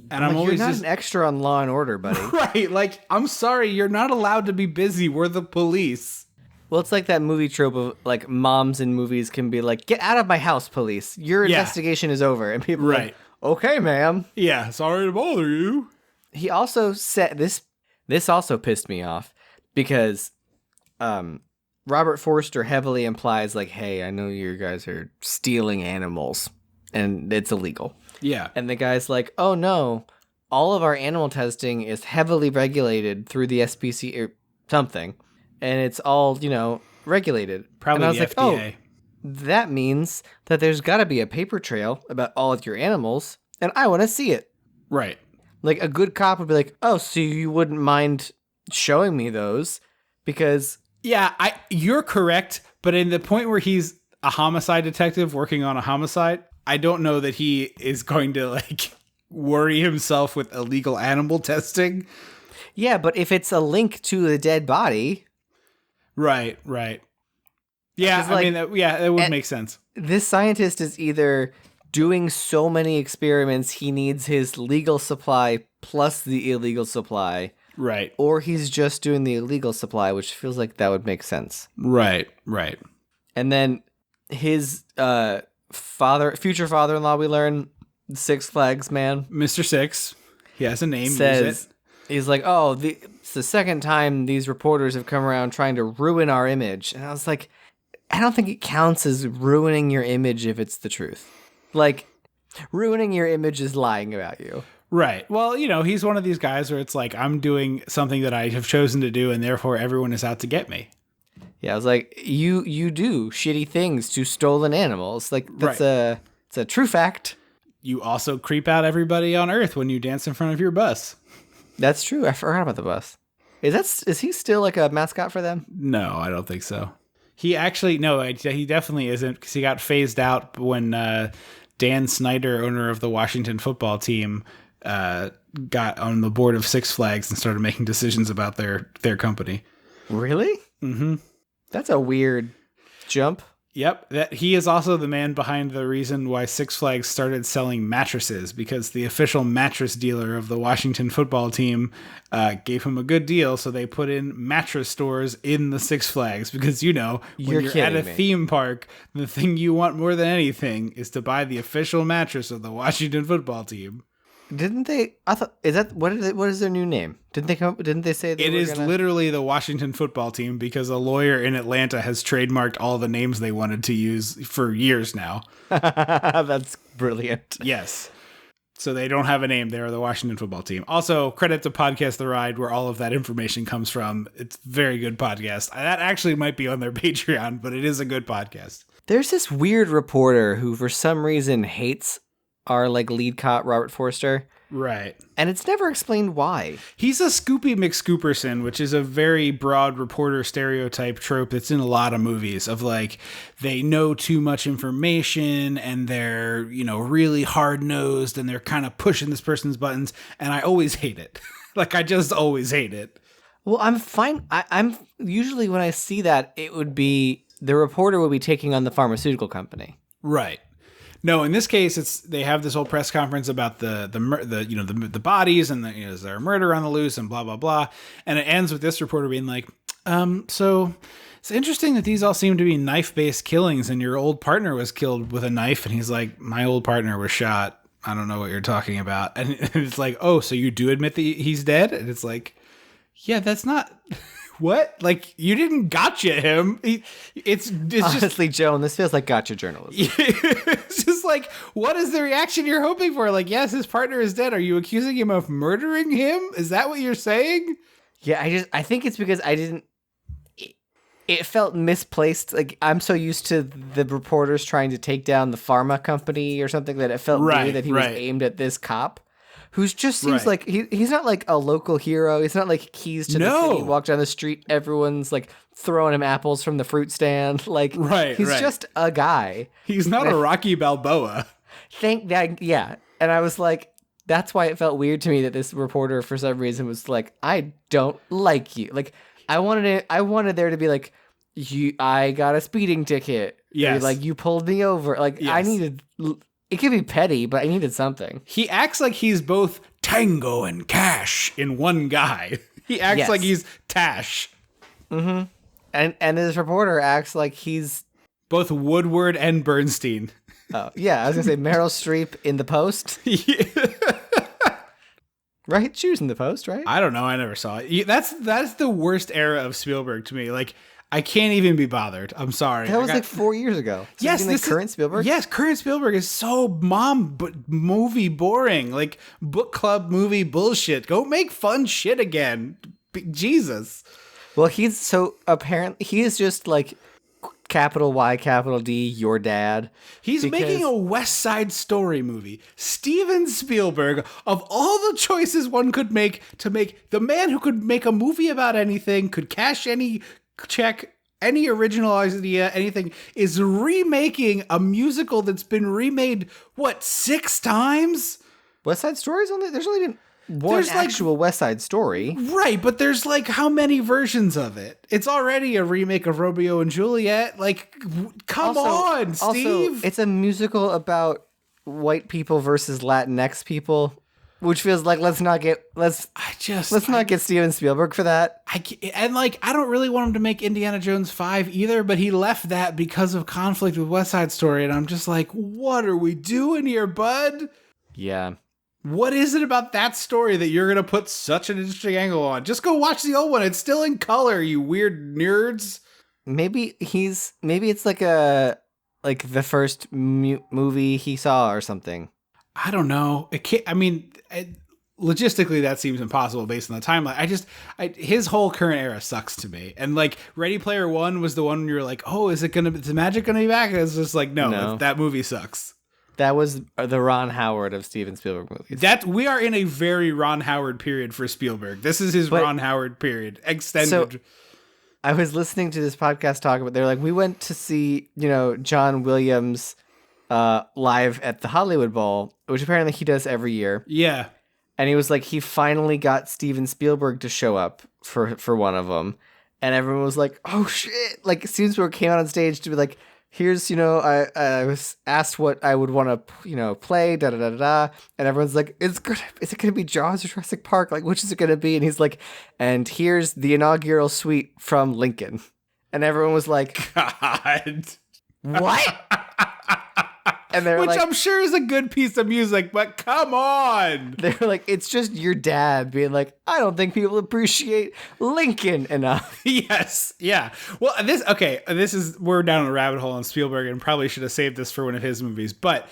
And I'm always you're not an extra on Law and Order, buddy. Right. Like, I'm sorry. You're not allowed to be busy. We're the police. Well, it's like that movie trope of, like, moms in movies can be like, get out of my house, police. Your investigation is over. And people are like, okay, ma'am. Yeah, sorry to bother you. He also said, this also pissed me off, because Robert Forster heavily implies, like, hey, I know you guys are stealing animals, and it's illegal. Yeah. And the guy's like, oh, no, all of our animal testing is heavily regulated through the SPC or something, and it's all, regulated. Probably and I was the like, FDA. Oh, that means that there's got to be a paper trail about all of your animals, and I want to see it. Right. Like, a good cop would be like, oh, so you wouldn't mind showing me those? Because... Yeah, you're correct, but in the point where he's a homicide detective working on a homicide, I don't know that he is going to, like, worry himself with illegal animal testing. Yeah, but if it's a link to the dead body... Right. Yeah, I mean, that would make sense. This scientist is either doing so many experiments he needs his legal supply plus the illegal supply. Right. Or he's just doing the illegal supply, which feels like that would make sense. Right. And then his future father-in-law, we learn, Six Flags man. Mr. Six. He has a name. Says, he's like, oh, it's the second time these reporters have come around trying to ruin our image. And I was like, I don't think it counts as ruining your image if it's the truth. Like, ruining your image is lying about you. Right. Well, he's one of these guys where it's like, I'm doing something that I have chosen to do, and therefore everyone is out to get me. Yeah, I was like, you do shitty things to stolen animals. Like, it's a true fact. You also creep out everybody on Earth when you dance in front of your bus. That's true. I forgot about the bus. Is he still like a mascot for them? No, I don't think so. He definitely isn't, because he got phased out when Dan Snyder, owner of the Washington football team, got on the board of Six Flags and started making decisions about their company. Really? Mm-hmm. That's a weird jump. Yep. He is also the man behind the reason why Six Flags started selling mattresses, because the official mattress dealer of the Washington football team gave him a good deal. So they put in mattress stores in the Six Flags, because, when you're at a theme park, the thing you want more than anything is to buy the official mattress of the Washington football team. Didn't they? I thought what is their new name? Didn't they say it is literally the Washington football team because a lawyer in Atlanta has trademarked all the names they wanted to use for years now. That's brilliant. Yes. So they don't have a name. They are the Washington football team. Also, credit to Podcast The Ride, where all of that information comes from. It's a very good podcast. That actually might be on their Patreon, but it is a good podcast. There's this weird reporter who, for some reason, hates our lead cop, Robert Forster. Right. And it's never explained why. He's a Scoopy McScooperson, which is a very broad reporter stereotype trope that's in a lot of movies of they know too much information and they're, really hard-nosed and they're kind of pushing this person's buttons. And I always hate it. I just always hate it. Well, I'm fine. I'm usually when I see that, it would be the reporter would be taking on the pharmaceutical company. Right. No, in this case, they have this whole press conference about the bodies and is there a murder on the loose and blah blah blah, and it ends with this reporter being like, so it's interesting that these all seem to be knife-based killings, and your old partner was killed with a knife, and he's like, my old partner was shot. I don't know what you're talking about, and it's like, oh, so you do admit that he's dead, and it's like, yeah, that's not. What? You didn't gotcha him. It's honestly, just, Joan, this feels like gotcha journalism. It's just what is the reaction you're hoping for? Yes, his partner is dead. Are you accusing him of murdering him? Is that what you're saying? Yeah, I think it's because it felt misplaced. I'm so used to the reporters trying to take down the pharma company or something that it felt weird that he was aimed at this cop. Who's just seems like he's not a local hero. He's not keys to the city. Walk down the street, everyone's throwing him apples from the fruit stand. He's just a guy. He's not a Rocky Balboa. Thank that, yeah. And I was like, that's why it felt weird to me that this reporter for some reason was like, I don't like you. I wanted there to be I got a speeding ticket. Yes. Or, you pulled me over. Yes. I needed. It could be petty, but I needed something. He acts like he's both Tango and Cash in one guy. He acts like he's Tash. Mm-hmm. And this reporter acts like he's both Woodward and Bernstein. Oh, yeah. I was going to say Meryl Streep in The Post. Yeah. Right? She was in The Post, right? I don't know. I never saw it. That's the worst era of Spielberg to me. I can't even be bothered. I'm sorry. That was 4 years ago. So yes, this current Spielberg. Yes, current Spielberg is so movie boring, book club movie bullshit. Go make fun shit again. Jesus. Well, apparently he is just capital Y, capital D, your dad. He's making a West Side Story movie. Steven Spielberg, of all the choices one could make to make the man who could make a movie about anything, could cash any check, any original idea, anything, is remaking a musical that's been remade 6 times? West Side Story's there's only been one actual West Side Story, right? But there's how many versions of it? It's already a remake of Romeo and Juliet. Come on, Steve. Also, it's a musical about white people versus Latinx people. Which feels like let's not get Steven Spielberg for that. I don't really want him to make Indiana Jones 5 either, but he left that because of conflict with West Side Story, and I'm just like, what are we doing here, bud? Yeah. What is it about that story that you're gonna put such an interesting angle on? Just go watch the old one. It's still in color, you weird nerds. Maybe it's the first movie he saw or something. I don't know. It can't. I mean, logistically, that seems impossible based on the timeline. His whole current era sucks to me. And Ready Player One was the one where you're like, oh, is the magic gonna be back? And it's just no. That movie sucks. That was the Ron Howard of Steven Spielberg movies. We are in a very Ron Howard period for Spielberg. This is his Ron Howard period extended. So, I was listening to this podcast talk about. They're we went to see John Williams live at the Hollywood Bowl, which apparently he does every year. Yeah. And he was he finally got Steven Spielberg to show up for one of them. And everyone was like, oh shit. Steven Spielberg came out on stage to be here's, I was asked what I would want to, play, da-da-da-da-da. And everyone's like, is it going to be Jaws or Jurassic Park? Which is it going to be? And he's like, and here's the inaugural suite from Lincoln. And everyone was like, God. What? And they're which like, I'm sure is a good piece of music, but come on. They're like, it's just your dad being like, I don't think people appreciate Lincoln enough. Yes. Yeah. Well, we're down a rabbit hole on Spielberg and probably should have saved this for one of his movies, but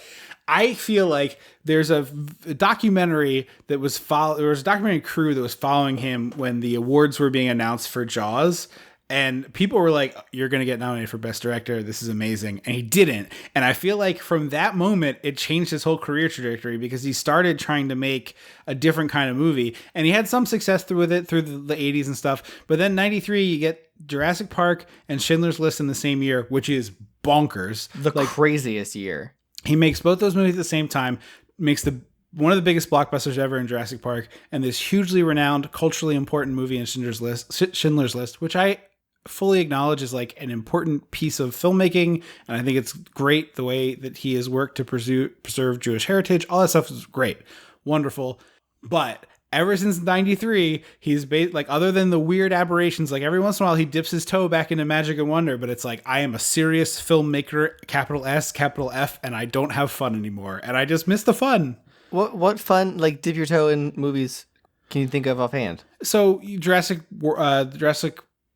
I feel like there's a documentary that was there was a documentary crew that was following him when the awards were being announced for Jaws. And people were like, you're going to get nominated for Best Director. This is amazing. And he didn't. And I feel like from that moment, it changed his whole career trajectory because he started trying to make a different kind of movie. And he had some success through the 80s and stuff. But then 93, you get Jurassic Park and Schindler's List in the same year, which is bonkers. The craziest year. He makes both those movies at the same time, makes one of the biggest blockbusters ever in Jurassic Park, and this hugely renowned, culturally important movie in Schindler's List, which I fully acknowledge is like an important piece of filmmaking, and I think it's great the way that he has worked to preserve Jewish heritage. All that stuff is great, wonderful. But ever since 93, he's other than the weird aberrations, like every once in a while he dips his toe back into magic and wonder, but it's like, I am a serious filmmaker, capital S, capital F, and I don't have fun anymore, and I just miss the fun. What fun, like, dip your toe in movies can you think of offhand? So Jurassic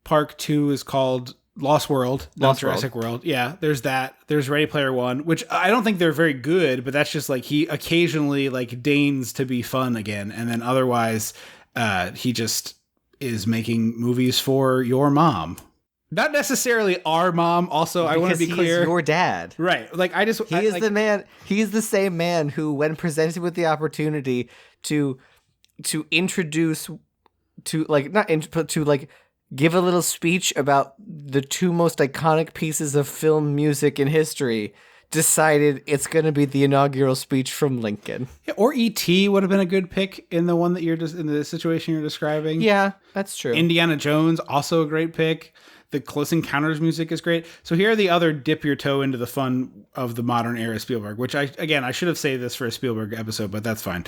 Park 2 is called Lost World, not Jurassic World. Yeah, there's that. There's Ready Player One, which I don't think they're very good, but that's just like he occasionally like deigns to be fun again, and then otherwise, he just is making movies for your mom. Not necessarily our mom. Also, I want to be clear. He's your dad, right? Like the man. He's the same man who, when presented with the opportunity to introduce, give a little speech about the two most iconic pieces of film music in history, decided it's going to be the inaugural speech from Lincoln. Yeah, or E.T. would have been a good pick in the one that you're just in the situation you're describing. Yeah, that's true. Indiana Jones, also a great pick. The Close Encounters music is great. So here are the other dip your toe into the fun of the modern era Spielberg, which I should have saved this for a Spielberg episode, but that's fine.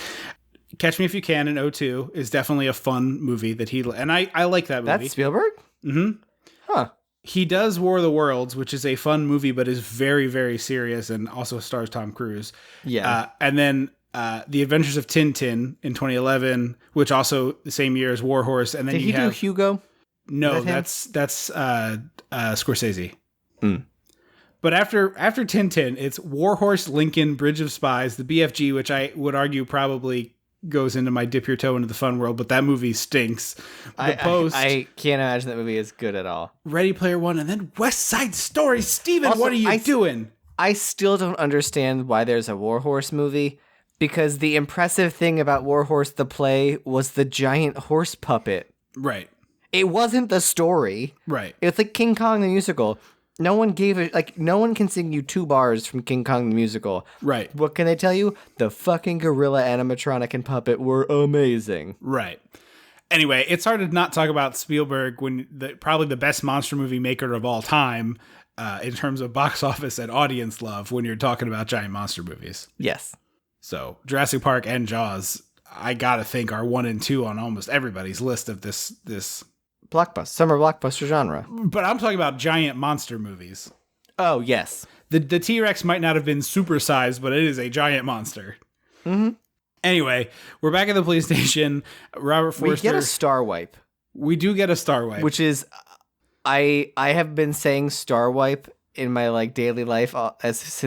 Catch Me If You Can in 2002 is definitely a fun movie that I like that movie. That's Spielberg? Mm-hmm. Huh. He does War of the Worlds, which is a fun movie, but is very, very serious and also stars Tom Cruise. Yeah. And then The Adventures of Tintin in 2011, which also the same year as War Horse. And then Did he do Hugo? No, that's Scorsese. Mm. But after Tintin, it's War Horse, Lincoln, Bridge of Spies, the BFG, which I would argue probably goes into my dip your toe into the fun world, but that movie stinks. I can't imagine that movie is good at all. Ready Player One, and then West Side Story. Steven, also, what are you doing? I still don't understand why there's a War Horse movie, because the impressive thing about War Horse the play was the giant horse puppet. Right. It wasn't the story. Right. It's like King Kong the musical. No one can sing you 2 bars from King Kong the musical. Right. What can they tell you? The fucking gorilla animatronic and puppet were amazing. Right. Anyway, it's hard to not talk about Spielberg when probably the best monster movie maker of all time in terms of box office and audience love when you're talking about giant monster movies. Yes. So Jurassic Park and Jaws, I gotta think, are 1 and 2 on almost everybody's list of this summer blockbuster genre. But I'm talking about giant monster movies. Oh, yes. The T-Rex might not have been supersized, but it is a giant monster. Mm-hmm. Anyway, we're back at the police station. Robert Forster. We get a star wipe. We do get a star wipe. Which is, I have been saying star wipe in my daily life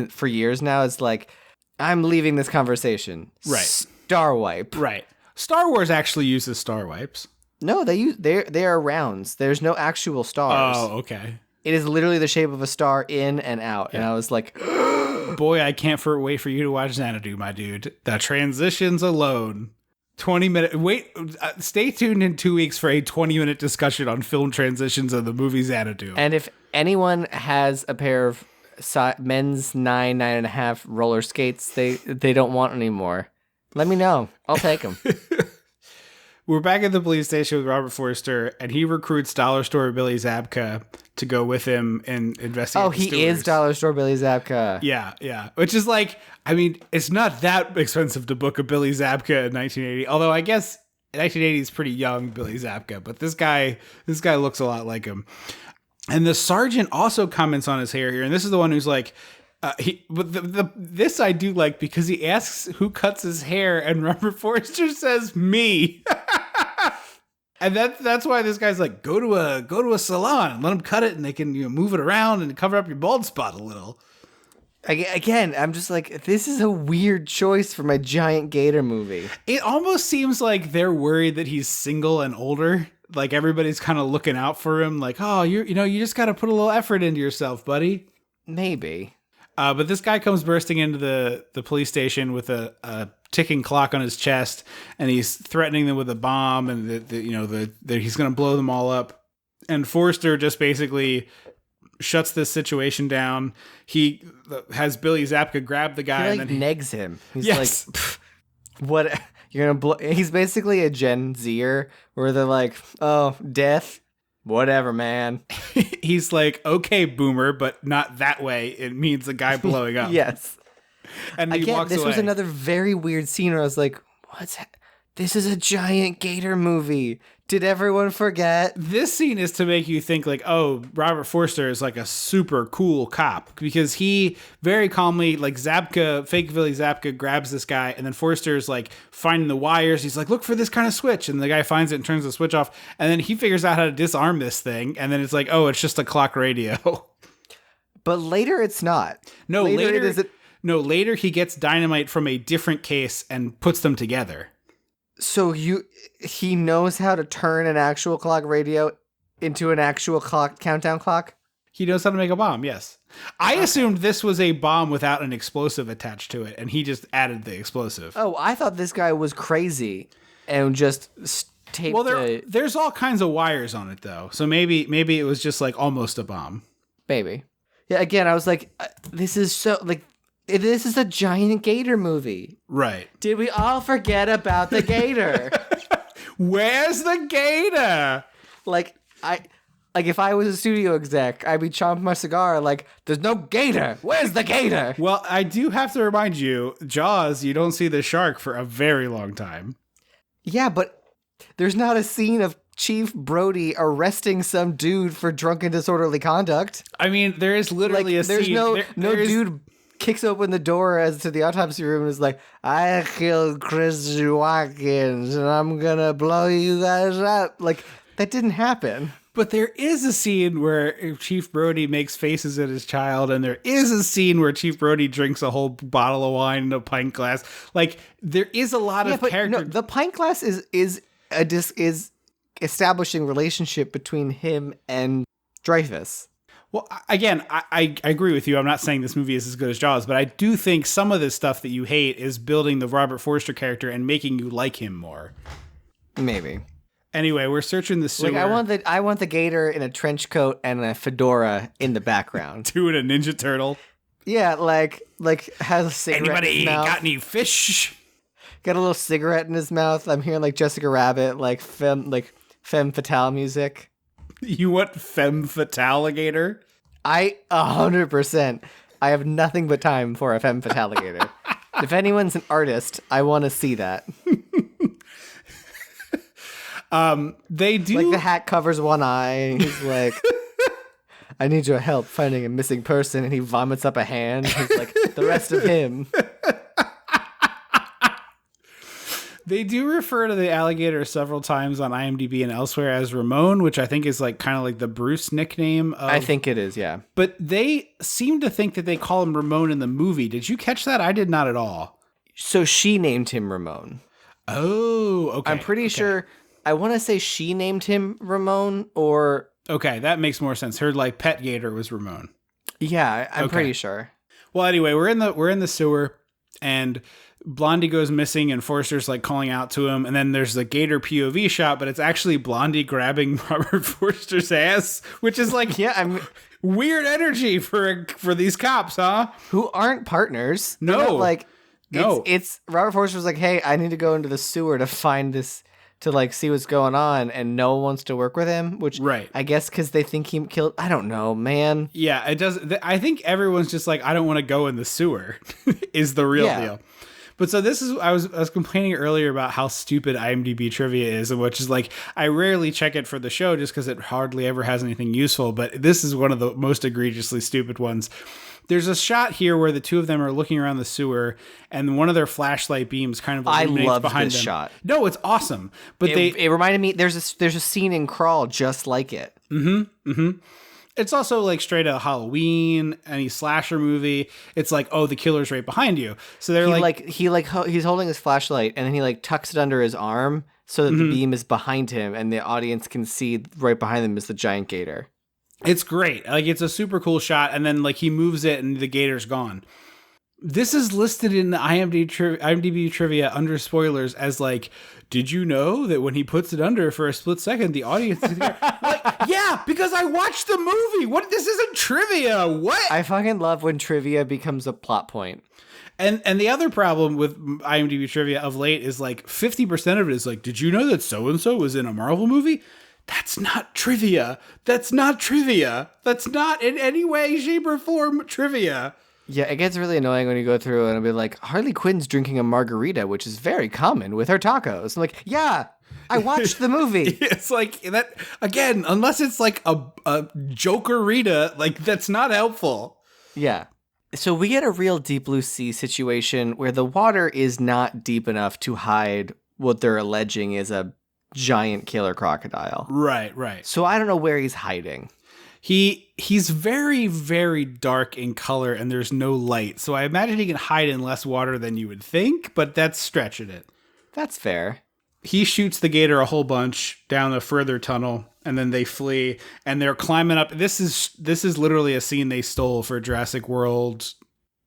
for years now. It's like, I'm leaving this conversation. Right. Star wipe. Right. Star Wars actually uses star wipes. No, they are rounds. There's no actual stars. Oh, okay. It is literally the shape of a star in and out. Yeah. And I was like, boy, I can't wait for you to watch Xanadu, my dude. The transitions alone. 20-minute. Wait, stay tuned in 2 weeks for a 20-minute discussion on film transitions of the movie Xanadu. And if anyone has a pair of men's 9.5 roller skates they don't want anymore, let me know. I'll take them. We're back at the police station with Robert Forster, and he recruits Dollar Store Billy Zabka to go with him and investigate. Oh, he is Dollar Store Billy Zabka. Yeah. Which is it's not that expensive to book a Billy Zabka in 1980. Although I guess 1980 is pretty young Billy Zabka, but this guy looks a lot like him. And the sergeant also comments on his hair here, and this is the one who's like, This I do like because he asks who cuts his hair, and Robert Forster says me. And that's why this guy's like, go to a salon and let them cut it, and they can move it around and cover up your bald spot a little. Again, I'm just like, this is a weird choice for my giant gator movie. It almost seems like they're worried that he's single and older. Like everybody's kind of looking out for him. Like, oh, you just got to put a little effort into yourself, buddy. Maybe. But this guy comes bursting into the police station with a ticking clock on his chest, and he's threatening them with a bomb, and he's going to blow them all up. And Forster just basically shuts this situation down. He has Billy Zabka grab the guy, he and then negs him. He's yes. like, what? You're gonna blow? He's basically a Gen Zer, where they're like, oh, death. Whatever, man. He's like, okay, boomer, but not that way. It means a guy blowing up. Yes. And he walks this away. was another very weird scene where I was like, this is a giant gator movie. Did everyone forget? This scene is to make you think like, oh, Robert Forster is like a super cool cop, because he very calmly, like fake Billy Zabka grabs this guy, and then Forster's like finding the wires. He's like, look for this kind of switch. And the guy finds it and turns the switch off. And then he figures out how to disarm this thing. And then it's like, oh, it's just a clock radio. But later it's not. No, later he gets dynamite from a different case and puts them together. So he knows how to turn an actual clock radio into an actual countdown clock? He knows how to make a bomb, yes. I assumed this was a bomb without an explosive attached to it, and he just added the explosive. Oh, I thought this guy was crazy and just taped. Well, there's all kinds of wires on it, though. So maybe it was just like almost a bomb. Maybe. Yeah, again, I was like, this is so, like, this is a giant gator movie. Right. Did we all forget about the gator? Where's the gator? If I was a studio exec, I'd be chomping my cigar like, there's no gator. Where's the gator? Well, I do have to remind you, Jaws, you don't see the shark for a very long time. Yeah, but there's not a scene of Chief Brody arresting some dude for drunken disorderly conduct. I mean, there is literally a there's scene. No dude kicks open the door as to the autopsy room and is like, I killed Chris Watkins and I'm gonna blow you guys up. Like, that didn't happen. But there is a scene where Chief Brody makes faces at his child, and there is a scene where Chief Brody drinks a whole bottle of wine in a pint glass. Like, there is a lot of character. No, the pint glass is establishing relationship between him and Dreyfus. Well, again, I agree with you. I'm not saying this movie is as good as Jaws, but I do think some of this stuff that you hate is building the Robert Forster character and making you like him more. Maybe. Anyway, we're searching the sewer. Like, I want the gator in a trench coat and a fedora in the background. Doing a Ninja Turtle. Yeah, like has a cigarette. Anybody in his mouth. got any fish? Got a little cigarette in his mouth. I'm hearing like Jessica Rabbit, like femme fatale music. You want femme fatale alligator? 100%. I have nothing but time for a femme fatale alligator. If anyone's an artist, I want to see that. They do, like, the hat covers one eye, and he's like, I need your help finding a missing person, and he vomits up a hand. He's like, the rest of him. They do refer to the alligator several times on IMDb and elsewhere as Ramon, which I think is like kind of like the Bruce nickname. I think it is, yeah. But they seem to think that they call him Ramon in the movie. Did you catch that? I did not at all. So she named him Ramon. Oh, okay. I'm pretty sure. I want to say she named him Ramon, or... Okay, that makes more sense. Her like pet gator was Ramon. Yeah, I'm pretty sure. Well, anyway, we're in the sewer, and Blondie goes missing, and Forster's like calling out to him, and then there's the gator POV shot, but it's actually Blondie grabbing Robert Forster's ass, which is like weird energy for these cops, huh? Who aren't partners. No. It's Robert Forster's like, hey, I need to go into the sewer to find this, to like see what's going on, and no one wants to work with him, which I guess because they think he killed, I don't know, man. Yeah, it does. I think everyone's just like, I don't want to go in the sewer is the real deal. But so this is, I was complaining earlier about how stupid IMDb trivia is, which is like, I rarely check it for the show just because it hardly ever has anything useful. But this is one of the most egregiously stupid ones. There's a shot here where the two of them are looking around the sewer, and one of their flashlight beams kind of illuminates behind them. Shot. No, it's awesome. But it reminded me. There's a scene in Crawl just like it. Mm-hmm. Mm-hmm. It's also like straight out of Halloween, any slasher movie. It's like, oh, the killer's right behind you. So they're he's holding his flashlight, and then he like tucks it under his arm so that the beam is behind him, and the audience can see right behind them is the giant gator. It's great. Like, it's a super cool shot, and then like he moves it and the gator's gone. This is listed in the IMDb trivia under spoilers as like, did you know that when he puts it under for a split second, the audience is like, yeah, because I watched the movie. What? This isn't trivia. What? I fucking love when trivia becomes a plot point. And the other problem with IMDb trivia of late is like 50% of it is like, did you know that so-and-so was in a Marvel movie? That's not trivia. That's not trivia. That's not in any way, shape, or form trivia. Yeah, it gets really annoying when you go through and it'll be like, Harley Quinn's drinking a margarita, which is very common with her tacos. I'm like, yeah, I watched the movie. It's like that, again, unless it's like a Joker-rita, like that's not helpful. Yeah. So we get a real deep blue sea situation where the water is not deep enough to hide what they're alleging is a giant killer crocodile. Right. So I don't know where he's hiding. He's very, very dark in color and there's no light. So I imagine he can hide in less water than you would think, but that's stretching it. That's fair. He shoots the gator a whole bunch down the further tunnel and then they flee and they're climbing up. This is literally a scene they stole for Jurassic World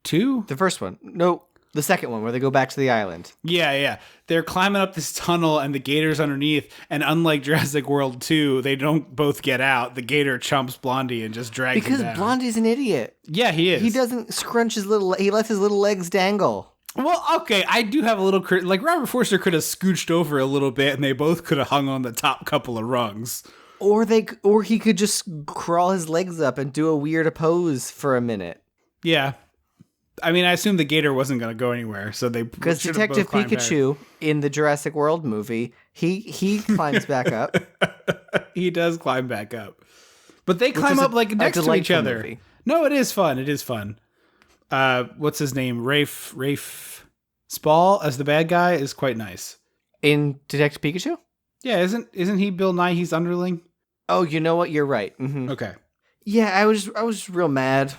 2? The first one. No. The second one, where they go back to the island. Yeah. They're climbing up this tunnel, and the gator's underneath. And unlike Jurassic World 2, they don't both get out. The gator chumps Blondie and just drags him down. Because Blondie's an idiot. Yeah, he is. He doesn't scrunch his little... He lets his little legs dangle. Well, okay, I do have a little... Like, Robert Forster could have scooched over a little bit, and they both could have hung on the top couple of rungs. Or he could just crawl his legs up and do a weird pose for a minute. Yeah. I mean, I assume the gator wasn't going to go anywhere, so they because Detective Pikachu in the Jurassic World movie, he climbs back up. He does climb back up, but they climb up like next to each other. Movie. No, it is fun. It is fun. What's his name? Rafe Spall as the bad guy is quite nice in Detective Pikachu. Yeah, isn't he Bill Nighy's underling? Oh, you know what? You're right. Mm-hmm. Okay. Yeah, I was real mad.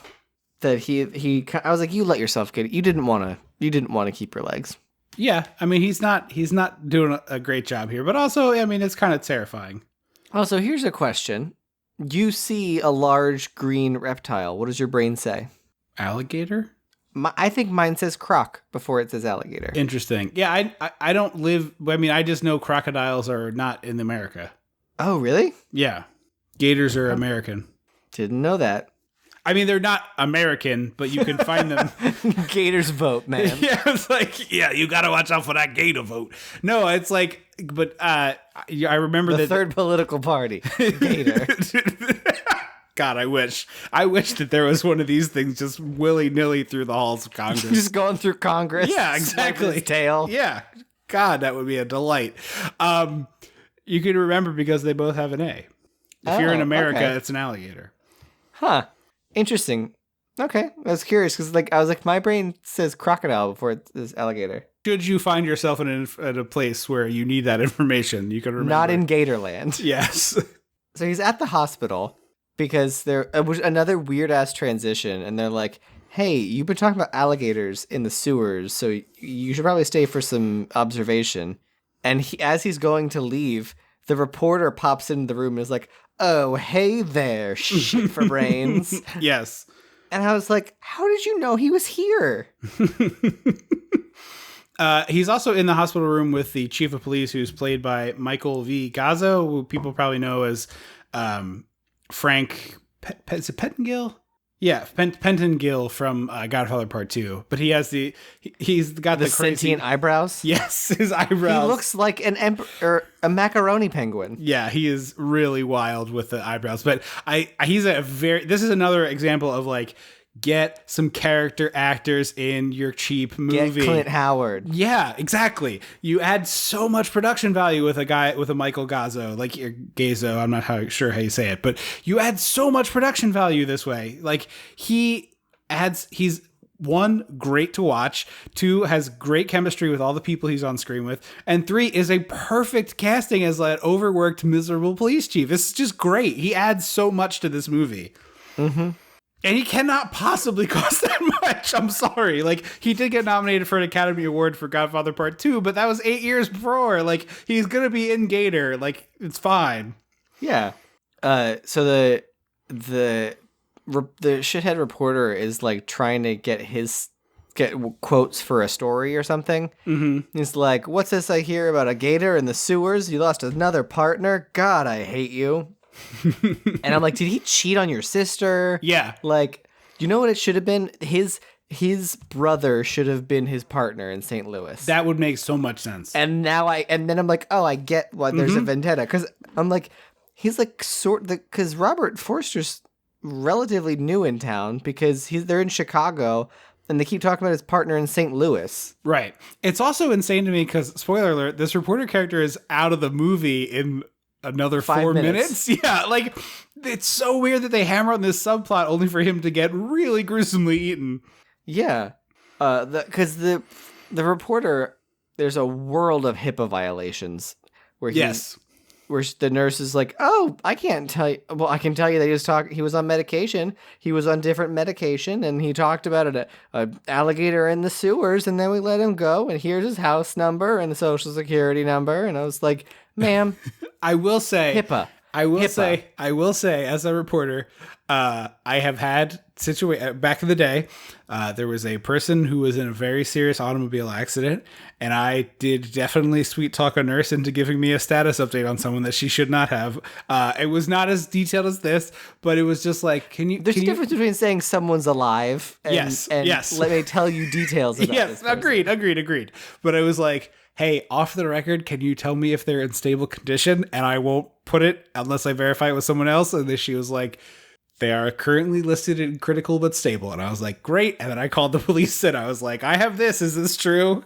That he I was like, you let yourself get it. You didn't want to keep your legs. Yeah, I mean he's not doing a great job here, but also I mean it's kind of terrifying. Also, here's a question: you see a large green reptile. What does your brain say? Alligator. I think mine says croc before it says alligator. Interesting. Yeah, I don't live. I mean, I just know crocodiles are not in America. Oh, really? Yeah, gators are American. Didn't know that. I mean, they're not American, but you can find them. Gators vote, man. Yeah, it's like, yeah, you got to watch out for that gator vote. No, it's like, but I remember the third political party, Gator. God, I wish that there was one of these things just willy-nilly through the halls of Congress. Just going through Congress. Yeah, exactly. His tail. Yeah. God, that would be a delight. You can remember because they both have an A. If you're in America, it's an alligator. Huh. Interesting. Okay. I was curious because I was like, my brain says crocodile before it says alligator. Should you find yourself in a place where you need that information, you can remember. Not in Gatorland. Yes. So he's at the hospital because there was another weird ass transition, and they're like, hey, you've been talking about alligators in the sewers, so you should probably stay for some observation. And as he's going to leave, the reporter pops into the room and is like, oh, hey there, shit for brains. Yes. And I was like, how did you know he was here? He's also in the hospital room with the chief of police, who's played by Michael V. Gazzo, who people probably know as Frank is it Pettengill? Yeah, Pentongill from Godfather Part 2. But he's got the crazy sentient eyebrows. Yes, his eyebrows. He looks like a macaroni penguin. Yeah, he is really wild with the eyebrows. But this is another example of like get some character actors in your cheap movie. Get Clint Howard. Yeah, exactly. You add so much production value with a Michael Gazzo, like Gazzo. I'm not sure how you say it, but you add so much production value this way. Like he's one, great to watch. Two, has great chemistry with all the people he's on screen with. And three, is a perfect casting as that overworked, miserable police chief. It's just great. He adds so much to this movie. Mm-hmm. And he cannot possibly cost that much. I'm sorry. Like, he did get nominated for an Academy Award for Godfather Part 2, but that was 8 years before. Like, he's going to be in Gator. Like, it's fine. Yeah. So the shithead reporter is like trying to get quotes for a story or something. Mm-hmm. He's like, "What's this I hear about a gator in the sewers? You lost another partner? God, I hate you." And I'm like, did he cheat on your sister? Yeah. Like, you know what it should have been? His brother should have been his partner in St. Louis. That would make so much sense. And then I'm like, oh, I get why there's a vendetta. Because I'm like, he's like because Robert Forster's relatively new in town because they're in Chicago and they keep talking about his partner in St. Louis. Right. It's also insane to me because, spoiler alert, this reporter character is out of the movie in another 4 minutes. Yeah, like, it's so weird that they hammer on this subplot only for him to get really gruesomely eaten. Yeah. Because the reporter, there's a world of HIPAA violations where where the nurse is like, "Oh, I can't tell you. Well, I can tell you that he was on medication. He was on different medication, and he talked about a alligator in the sewers, and then we let him go, and here's his house number and the social security number." And I was like, ma'am, I will say, HIPAA. I will say, as a reporter, I have had back in the day, there was a person who was in a very serious automobile accident, and I did definitely sweet talk a nurse into giving me a status update on someone that she should not have. It was not as detailed as this, but it was just like, there's a difference between saying someone's alive and, yes. Let me tell you details about this person. Agreed. But I was like, hey, off the record, can you tell me if they're in stable condition? And I won't put it unless I verify it with someone else. And then she was like, they are currently listed in critical but stable. And I was like, great. And then I called the police and I was like, I have this. Is this true?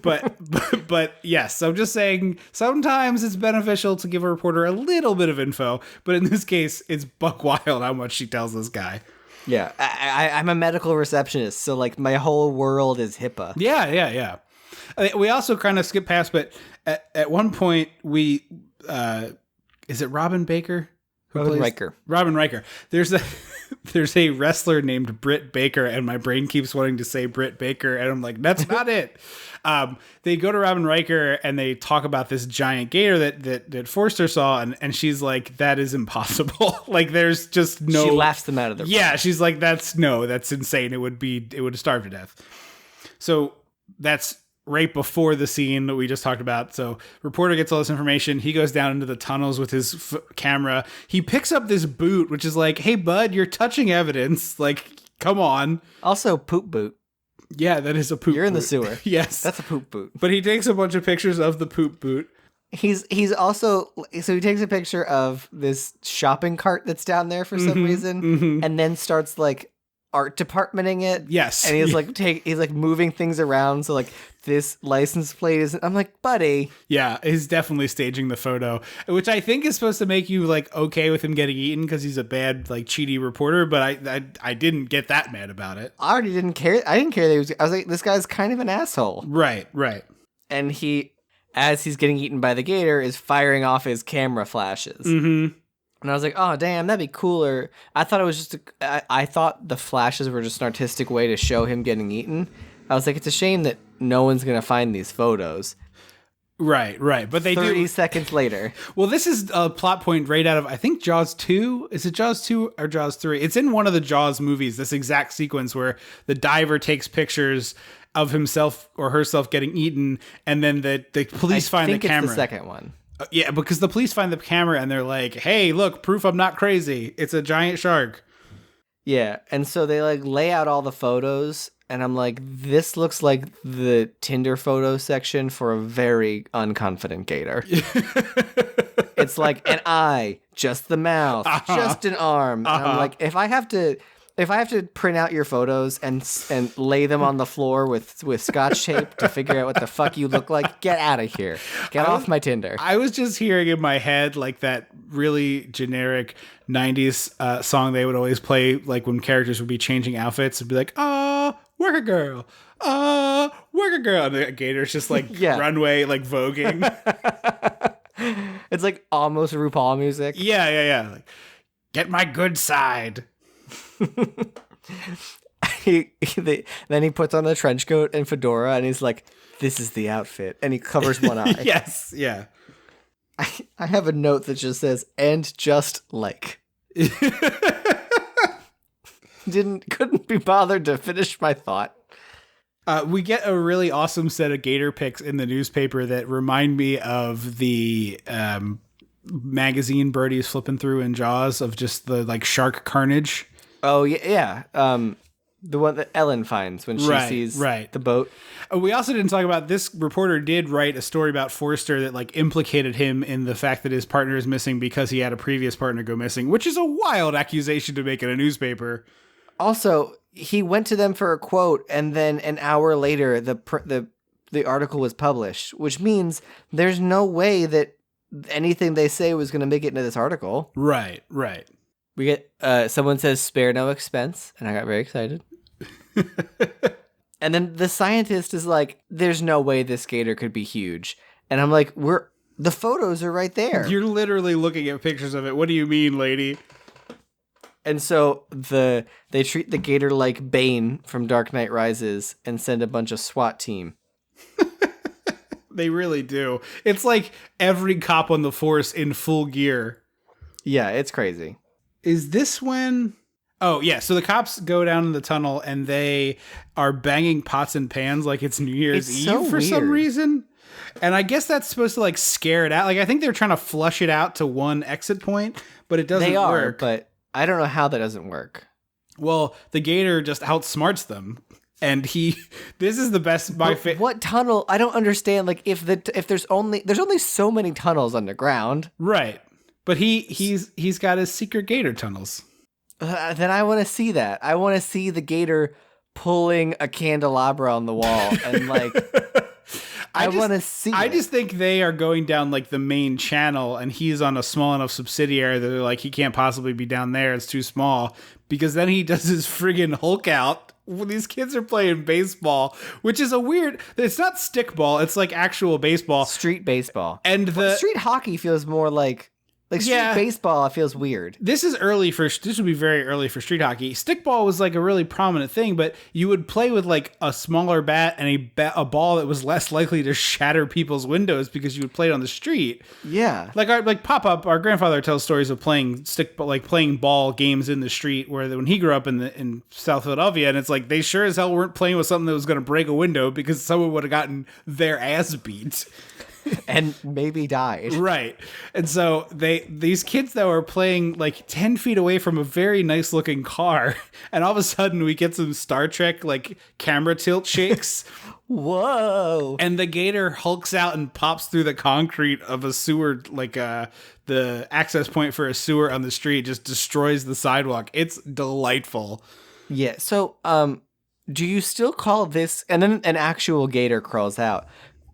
but yes, I'm just saying sometimes it's beneficial to give a reporter a little bit of info. But in this case, it's buck wild how much she tells this guy. Yeah, I'm a medical receptionist. So like my whole world is HIPAA. Yeah. We also kind of skip past, but at one point is it Robin Baker? Robin Riker. There's a wrestler named Britt Baker, and my brain keeps wanting to say Britt Baker, and I'm like, that's not it. They go to Robin Riker and they talk about this giant gator that Forster saw, and she's like, that is impossible. Like, there's just no. She laughs them out of their. Yeah, she's like, that's insane. It would starve to death. So that's right before the scene that we just talked about. So reporter gets all this information. He goes down into the tunnels with his camera. He picks up this boot, which is like, hey, bud, you're touching evidence. Like, come on. Also, poop boot. Yeah, that is a poop boot. You're in the sewer. Yes. That's a poop boot. But he takes a bunch of pictures of the poop boot. He's also, so he takes a picture of this shopping cart that's down there for some reason, and then starts like art departmenting it. Yes. And he's like moving things around. So like this license plate isn't, I'm like, buddy. Yeah. He's definitely staging the photo, which I think is supposed to make you like okay with him getting eaten because he's a bad, like, cheaty reporter. But I didn't get that mad about it. I already didn't care. I didn't care that I was like, this guy's kind of an asshole. Right. And he, as he's getting eaten by the gator, is firing off his camera flashes. Mm-hmm. And I was like, oh, damn, that'd be cooler. I thought it was just, I thought the flashes were just an artistic way to show him getting eaten. I was like, it's a shame that no one's going to find these photos. Right. But they 30 seconds later. Well, this is a plot point right out of, I think, Jaws 2. Is it Jaws 2 or Jaws 3? It's in one of the Jaws movies, this exact sequence where the diver takes pictures of himself or herself getting eaten, and then the police find the camera. I think it's the second one. Yeah, because the police find the camera and they're like, hey, look, proof I'm not crazy. It's a giant shark. Yeah, and so they like lay out all the photos, and I'm like, this looks like the Tinder photo section for a very unconfident gator. It's like an eye, just the mouth, just an arm. And I'm like, if I have to if I have to print out your photos and lay them on the floor with scotch tape to figure out what the fuck you look like, get out of here. Get off my Tinder. I was just hearing in my head like that really generic 90s song they would always play like when characters would be changing outfits and be like, worker girl. Worker girl. And the Gator's just like runway, like voguing. It's like almost RuPaul music. Yeah. Like, get my good side. Then he puts on a trench coat and fedora and he's like, this is the outfit. And he covers one eye. Yes, yeah. I have a note that just says, and just like. Couldn't be bothered to finish my thought. We get a really awesome set of Gator pics in the newspaper that remind me of the magazine Birdie's flipping through in Jaws of just the like shark carnage. Oh yeah. The one that Ellen finds when she sees the boat. We also didn't talk about this. Reporter did write a story about Forster that like implicated him in the fact that his partner is missing because he had a previous partner go missing, which is a wild accusation to make in a newspaper. Also, he went to them for a quote, and then an hour later, the article was published, which means there's no way that anything they say was going to make it into this article. Right. We get someone says spare no expense, and I got very excited. And then the scientist is like, "There's no way this gator could be huge," and I'm like, the photos are right there. You're literally looking at pictures of it. What do you mean, lady? And so they treat the gator like Bane from Dark Knight Rises and send a bunch of SWAT team. They really do. It's like every cop on the force in full gear. Yeah, it's crazy. Is this when... Oh, yeah. So the cops go down in the tunnel and they are banging pots and pans like it's New Year's Eve for some reason. And I guess that's supposed to like scare it out. Like I think they're trying to flush it out to one exit point, but it doesn't work. But I don't know how that doesn't work. Well, the gator just outsmarts them. And this is the best by fit. What tunnel? I don't understand. Like if there's only so many tunnels underground. Right. But he's got his secret gator tunnels. Then I want to see that. I want to see the gator pulling a candelabra on the wall and like. I want to see. I just think they are going down like the main channel, and he's on a small enough subsidiary that they're like he can't possibly be down there. It's too small. Because then he does his friggin' Hulk out when these kids are playing baseball, which is a weird. It's not stickball. It's like actual baseball, street baseball, and street hockey feels more like. Like street baseball feels weird. This would be very early for street hockey. Stickball was like a really prominent thing, but you would play with like a smaller bat and a ball that was less likely to shatter people's windows because you would play it on the street. Yeah. Like Pop-Up, our grandfather tells stories of playing playing ball games in the street where when he grew up in South Philadelphia, and it's like they sure as hell weren't playing with something that was going to break a window because someone would have gotten their ass beat. And maybe died. Right. And so these kids though are playing like 10 feet away from a very nice looking car, and all of a sudden we get some Star Trek like camera tilt shakes. Whoa. And the gator hulks out and pops through the concrete of a sewer, like the access point for a sewer on the street, just destroys the sidewalk. It's delightful. Yeah. So do you still call this, and then an actual gator crawls out,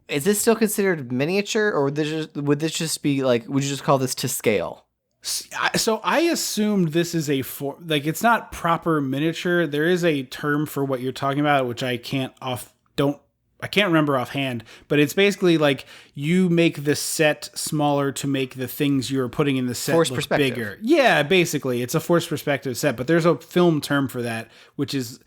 is this still considered miniature, or would this just be like, would you just call this to scale? So I assumed this is it's not proper miniature. There is a term for what you're talking about, which I can't remember offhand, but it's basically like you make the set smaller to make the things you're putting in the set look bigger. Yeah, basically it's a forced perspective set, but there's a film term for that, which is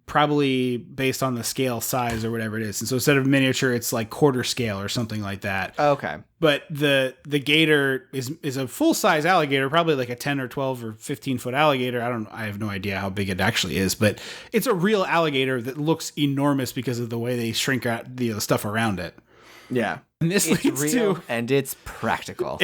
probably based on the scale size or whatever it is. And so instead of miniature, it's like quarter scale or something like that. Okay. But the gator is a full size alligator, probably like a 10 or 12 or 15 foot alligator. I have no idea how big it actually is, but it's a real alligator that looks enormous because of the way they shrink out the stuff around it. Yeah. And this leads to, and it's practical.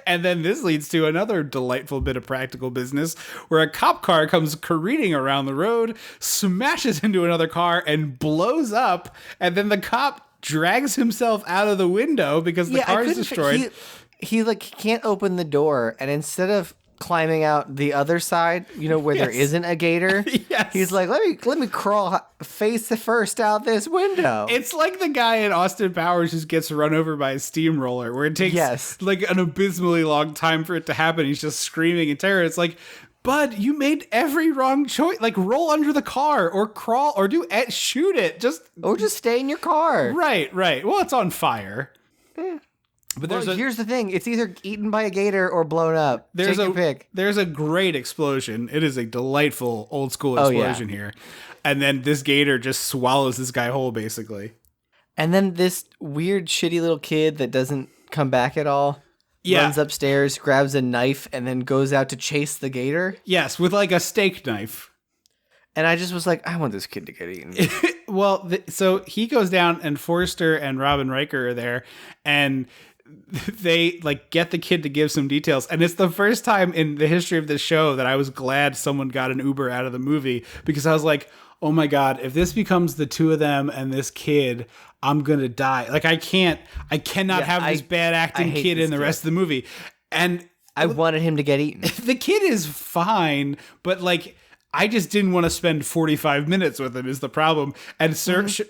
And then this leads to another delightful bit of practical business where a cop car comes careening around the road, smashes into another car and blows up. And then the cop drags himself out of the window because the car is destroyed. He like can't open the door. And instead of climbing out the other side, where there isn't a gator. Yes. He's like, let me crawl face first out this window. It's like the guy in Austin Powers just gets run over by a steamroller, where it takes like an abysmally long time for it to happen. He's just screaming in terror. It's like, bud, you made every wrong choice. Like, roll under the car or crawl or shoot it. Just stay in your car. Right. Well, it's on fire. But here's the thing. It's either eaten by a gator or blown up. Take your pick. There's a great explosion. It is a delightful old school explosion here. And then this gator just swallows this guy whole, basically. And then this weird, shitty little kid that doesn't come back at all runs upstairs, grabs a knife, and then goes out to chase the gator. Yes, with like a steak knife. And I just was like, I want this kid to get eaten. Well, so he goes down, and Forster and Robin Riker are there, and they like get the kid to give some details. And it's the first time in the history of this show that I was glad someone got an Uber out of the movie, because I was like, oh my God, if this becomes the two of them and this kid, I'm going to die. Like, I cannot have this bad acting kid in the rest of the movie. And I wanted him to get eaten. The kid is fine, but like, I just didn't want to spend 45 minutes with him is the problem. And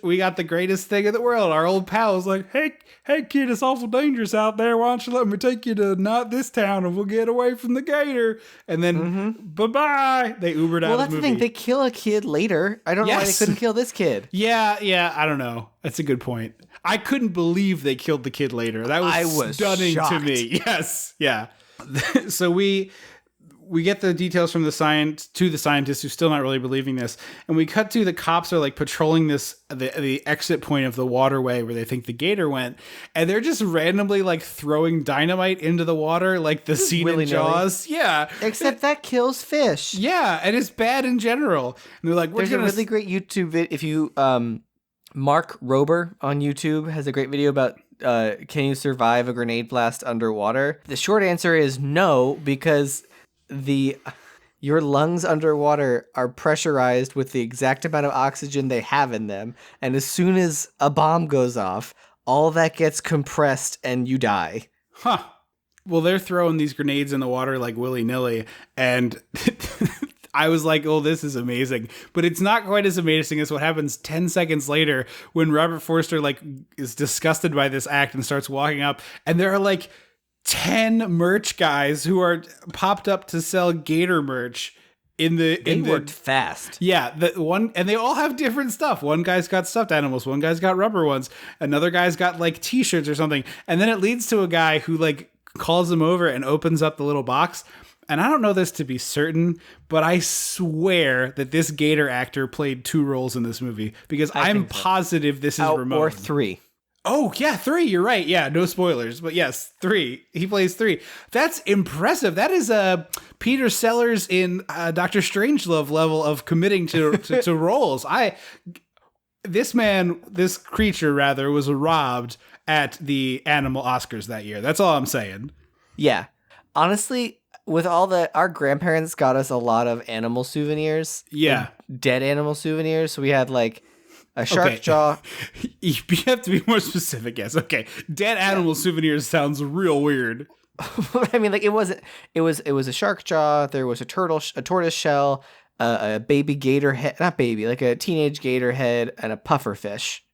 we got the greatest thing in the world. Our old pal was like, hey kid, it's awful dangerous out there. Why don't you let me take you to not this town and we'll get away from the gator. And then bye-bye. They Ubered out of the movie. Well, that's the thing. They kill a kid later. I don't know why they couldn't kill this kid. Yeah. I don't know. That's a good point. I couldn't believe they killed the kid later. That was stunning to me. Yes. Yeah. So we get the details from the scientists who's still not really believing this. And we cut to the cops are like patrolling the exit point of the waterway where they think the gator went. And they're just randomly like throwing dynamite into the water, like the scene in Jaws. Yeah. Except that kills fish. Yeah. And it's bad in general. And they're like, there's a really great YouTube video. If you, Mark Rober on YouTube has a great video about, can you survive a grenade blast underwater? The short answer is no, because your lungs underwater are pressurized with the exact amount of oxygen they have in them, and as soon as a bomb goes off, all that gets compressed and you die. Well, they're throwing these grenades in the water like willy-nilly, and I was like, oh, this is amazing. But it's not quite as amazing as what happens 10 seconds later when Robert Forster like is disgusted by this act and starts walking up, and there are like 10 merch guys who are popped up to sell gator merch they worked fast. Yeah, and they all have different stuff. One guy's got stuffed animals, one guy's got rubber ones, another guy's got like t-shirts or something. And then it leads to a guy who like calls them over and opens up the little box. And I don't know this to be certain, but I swear that this gator actor played 2 roles in this movie, because I'm positive this is Ramon. Or 3. Oh, yeah, 3. You're right. Yeah, no spoilers. But yes, 3. He plays 3. That's impressive. That is Peter Sellers in Dr. Strangelove level of committing to roles. This creature, was robbed at the animal Oscars that year. That's all I'm saying. Yeah. Honestly, with all our grandparents got us a lot of animal souvenirs. Yeah. Dead animal souvenirs. So we had like a shark jaw. You have to be more specific, yes. Okay. Dead animal souvenirs sounds real weird. I mean, like it was a shark jaw, there was a tortoise shell, a baby gator head, not baby, like a teenage gator head, and a puffer fish.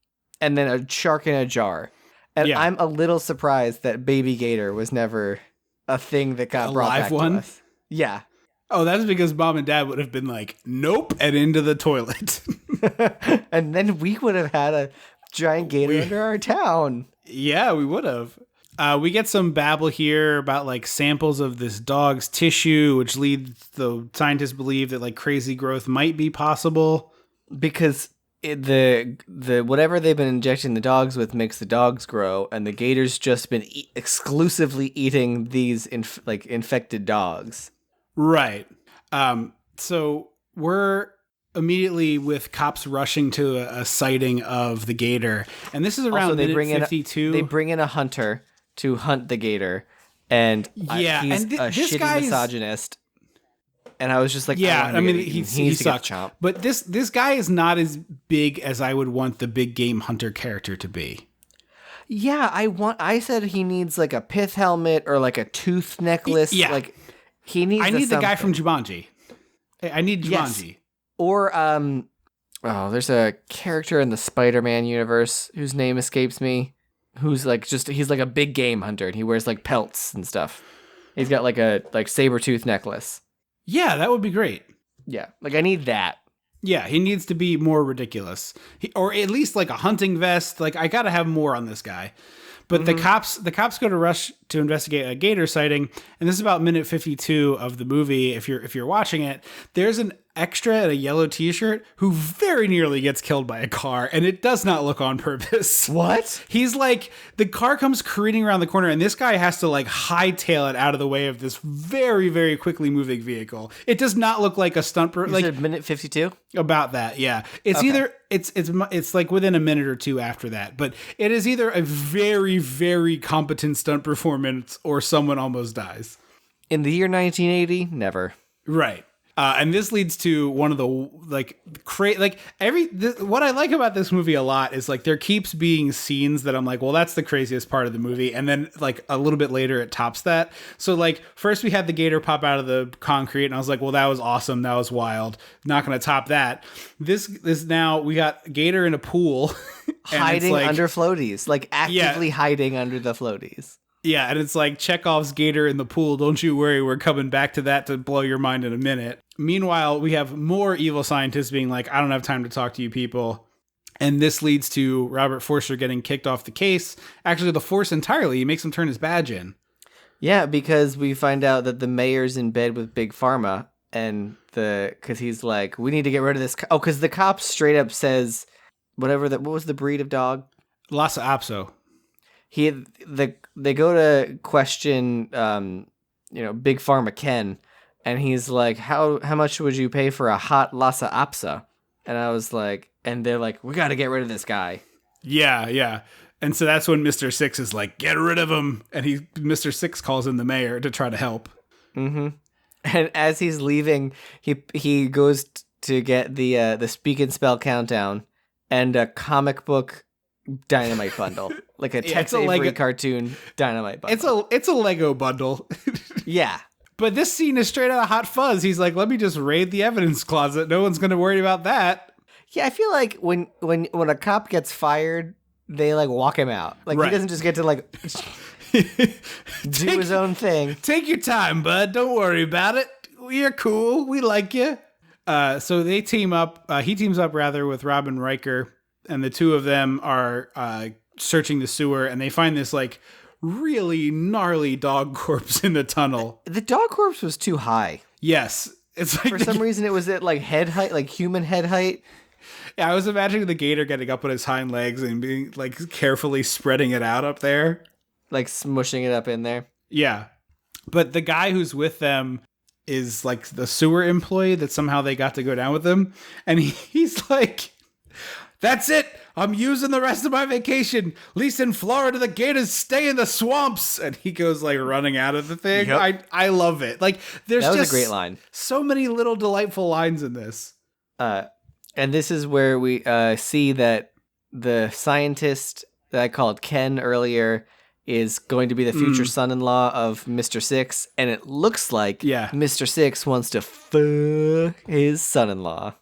And then a shark in a jar. And I'm a little surprised that baby gator was never a thing that got brought back to us. Yeah. Oh, that's because Mom and Dad would have been like, nope, and into the toilet. And then we would have had a giant gator under our town. Yeah, we would have. We get some babble here about like samples of this dog's tissue, which leads the scientists believe that like crazy growth might be possible. Because the whatever they've been injecting the dogs with makes the dogs grow, and the gator's just been exclusively eating these infected dogs. Right. So we're immediately with cops rushing to a sighting of the gator, and this is around minute 52. They bring in a hunter to hunt the gator, and he's a shitty misogynist. And I was just like, yeah, I mean, he sucks. But this guy is not as big as I would want the big game hunter character to be. Yeah, I said he needs like a pith helmet or like a tooth necklace. Yeah. Like He needs. I need the guy from Jumanji. I need Jumanji. Yes. Or there's a character in the Spider-Man universe whose name escapes me. Who's like he's like a big game hunter and he wears like pelts and stuff. He's got like a saber-tooth necklace. Yeah, that would be great. Yeah, like I need that. Yeah, he needs to be more ridiculous. Or at least like a hunting vest. Like I got to have more on this guy. But the cops go to rush to investigate a gator sighting, and this is about minute 52 of the movie. If you're watching it, there's an extra in a yellow T-shirt who very nearly gets killed by a car, and it does not look on purpose. What? He's like, the car comes careening around the corner, and this guy has to like hightail it out of the way of this very, very quickly moving vehicle. It does not look like a stunt. You said minute 52? About that, yeah. It's either it's like within a minute or two after that, but it is either a very, very competent stunt performance or someone almost dies. In the year 1980, never. Right. And this leads to one of the what I like about this movie a lot is like there keeps being scenes that I'm like, well, that's the craziest part of the movie, and then like a little bit later it tops that. So like first we had the gator pop out of the concrete, and I was like, well, that was awesome, that was wild, not gonna top that. This now we got gator in a pool hiding under floaties, like actively hiding under the floaties. Yeah, and it's like Chekhov's gator in the pool. Don't you worry, we're coming back to that to blow your mind in a minute. Meanwhile, we have more evil scientists being like, I don't have time to talk to you people. And this leads to Robert Forster getting kicked off the case. Actually, the force entirely. He makes him turn his badge in. Yeah, because we find out that the mayor's in bed with Big Pharma. And because he's like, we need to get rid of this. Because the cop straight up says, what was the breed of dog? Lhasa Apso. They go to question, Big Pharma Ken, and he's like, how much would you pay for a hot Lhasa Apso? And I was like, and they're like, we got to get rid of this guy. Yeah. And so that's when Mr. Six is like, get rid of him. And Mr. Six calls in the mayor to try to help. Mm-hmm. And as he's leaving, he goes to get the Speak and Spell countdown and a comic book Dynamite bundle, like a Tex Avery cartoon Dynamite bundle. It's a Lego bundle. Yeah, but this scene is straight out of Hot Fuzz. He's like, let me just raid the evidence closet. No one's going to worry about that. Yeah, I feel like when a cop gets fired, they like walk him out. Like He doesn't just get to like do his own thing. Take your time, bud. Don't worry about it. You're cool. We like you. So they team up. He teams up rather with Robin Riker. And the two of them are searching the sewer, and they find this like really gnarly dog corpse in the tunnel. The dog corpse was too high. Yes, it's like for some reason it was at like head height, like human head height. Yeah, I was imagining the gator getting up on his hind legs and being like carefully spreading it out up there, like smushing it up in there. Yeah, but the guy who's with them is like the sewer employee that somehow they got to go down with them, and he's like, that's it. I'm using the rest of my vacation. At least in Florida, the gators stay in the swamps. And he goes like running out of the thing. Yep. I love it. Like there's that was just a great line. So many little delightful lines in this. And this is where we see that the scientist that I called Ken earlier is going to be the future son-in-law of Mr. Six. And it looks like Mr. Six wants to fuck his son-in-law.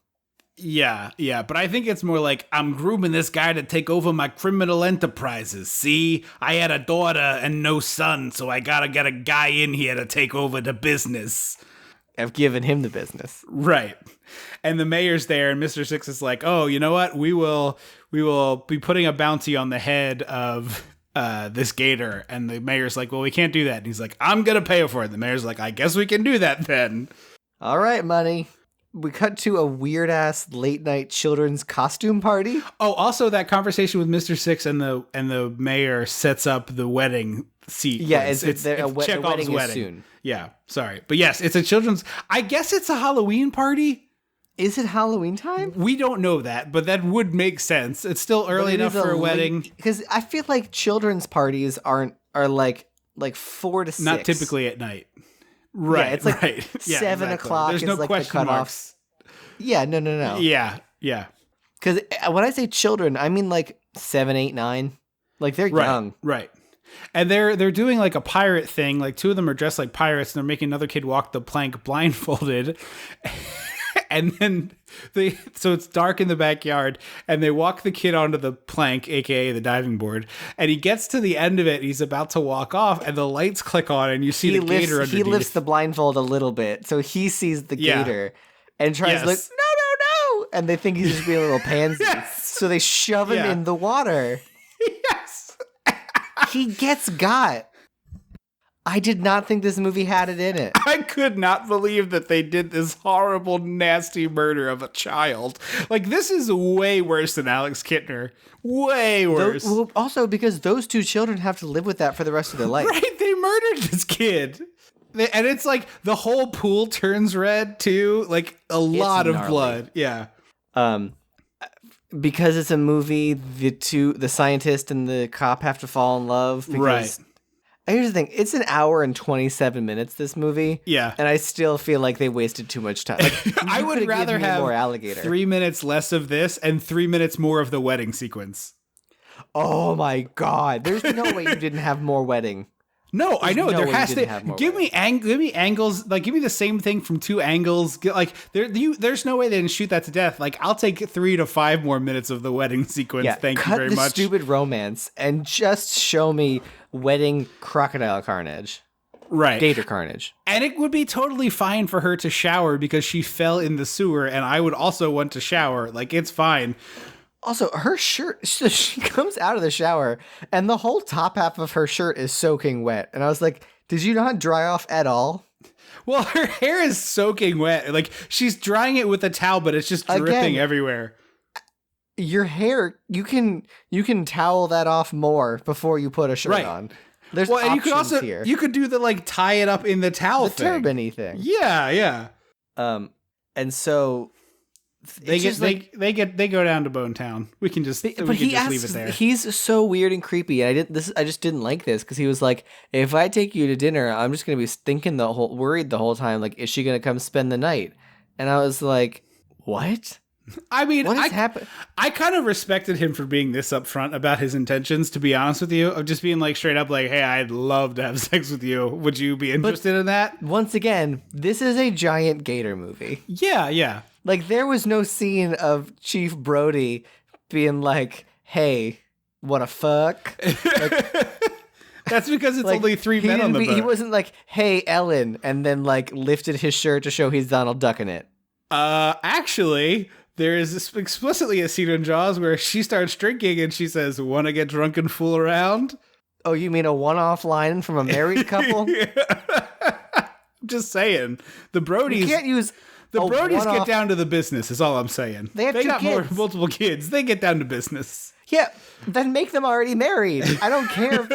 Yeah, but I think it's more like, I'm grooming this guy to take over my criminal enterprises. See, I had a daughter and no son, so I gotta get a guy in here to take over the business. I've given him the business. Right. And the mayor's there, and Mr. Six is like, oh, you know what? We will be putting a bounty on the head of this gator. And the mayor's like, well, we can't do that. And he's like, I'm gonna pay for it. The mayor's like, I guess we can do that then. All right, money. We cut to a weird-ass late-night children's costume party. Oh, also that conversation with Mr. Six and the mayor sets up the wedding seat. Yeah, it's the wedding is soon. Yeah, sorry. But yes, it's a children's... I guess it's a Halloween party. Is it Halloween time? We don't know that, but that would make sense. It's still early enough for a wedding. Because I feel like children's parties are like 4 to 6. Not typically at night. Right, yeah, it's like 7 o'clock. There's no is like question the cutoff. marks. Yeah, no. Yeah. Because when I say children, I mean like 7, 8, 9. Like they're young. Right. And they're doing like a pirate thing. Like 2 of them are dressed like pirates, and they're making another kid walk the plank blindfolded. And then so it's dark in the backyard, and they walk the kid onto the plank, aka the diving board, and he gets to the end of it, and he's about to walk off, and the lights click on, and you see the gator underneath. He lifts the blindfold a little bit, so he sees the gator, and tries to look, no, and they think he's just being a little pansy, so they shove him in the water. Yes. He gets got. I did not think this movie had it in it. I could not believe that they did this horrible, nasty murder of a child. Like, this is way worse than Alex Kintner. Way worse. Well, also because those 2 children have to live with that for the rest of their life. Right, they murdered this kid. And it's like the whole pool turns red, too. Like, a lot of blood. Yeah. Because it's a movie, the scientist and the cop have to fall in love. Right. Here's the thing. It's an hour and 27 minutes, this movie. Yeah. And I still feel like they wasted too much time. Like, I would rather have more Alligator. 3 minutes less of this and 3 minutes more of the wedding sequence. Oh my God. There's no way you didn't have more wedding. No, I know. There has to give me angles. Like, give me the same thing from 2 angles. Like, there's no way they didn't shoot that to death. Like, I'll take 3 to 5 more minutes of the wedding sequence. Yeah, Thank you very much. Cut the stupid romance and just show me wedding crocodile carnage. Right. Gator carnage. And it would be totally fine for her to shower because she fell in the sewer, and I would also want to shower. Like, it's fine. Also, her shirt, so she comes out of the shower, and the whole top half of her shirt is soaking wet. And I was like, did you not dry off at all? Well, her hair is soaking wet. Like, she's drying it with a towel, but it's just dripping everywhere. Your hair, you can towel that off more before you put a shirt on. There's and you could also here. You could do the like tie it up in the towel thing. Turban-y thing. Yeah. And so they go down to Bone Town. We can just leave it there. He's so weird and creepy. I just didn't like this because he was like, if I take you to dinner, I'm just gonna be worried the whole time. Like, is she gonna come spend the night? And I was like, what? I mean, what has happened? I kind of respected him for being this upfront about his intentions, to be honest with you, of just being like straight up like, hey, I'd love to have sex with you. Would you be interested in that? Once again, this is a giant gator movie. Yeah. Like, there was no scene of Chief Brody being like, hey, what a fuck? Like, that's because it's only 3 men on the boat. He wasn't like, hey, Ellen, and then like lifted his shirt to show he's Donald Duck in it. Actually, there is explicitly a scene in Jaws where she starts drinking and she says, want to get drunk and fool around? Oh, you mean a one-off line from a married couple? I'm just saying. The Brodies... You can't use... The Brodies get down to the business, is all I'm saying. They got multiple kids. They get down to business. Yeah, then make them already married. I don't care.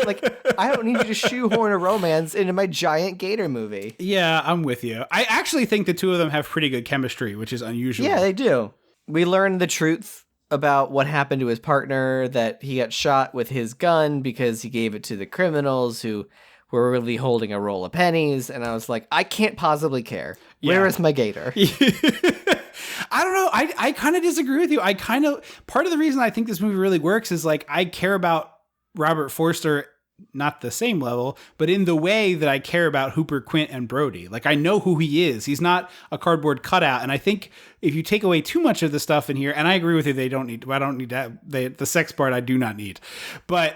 I don't need you to shoehorn a romance into my giant gator movie. Yeah, I'm with you. I actually think the 2 of them have pretty good chemistry, which is unusual. Yeah, they do. We learned the truth about what happened to his partner, that he got shot with his gun because he gave it to the criminals who were really holding a roll of pennies. And I was like, I can't possibly care. Where is my gator? I don't know. I kind of disagree with you. Part of the reason I think this movie really works is like, I care about Robert Forster, not the same level, but in the way that I care about Hooper, Quint, and Brody. Like, I know who he is. He's not a cardboard cutout. And I think if you take away too much of the stuff in here, and I agree with you, I don't need that. The sex part I do not need. But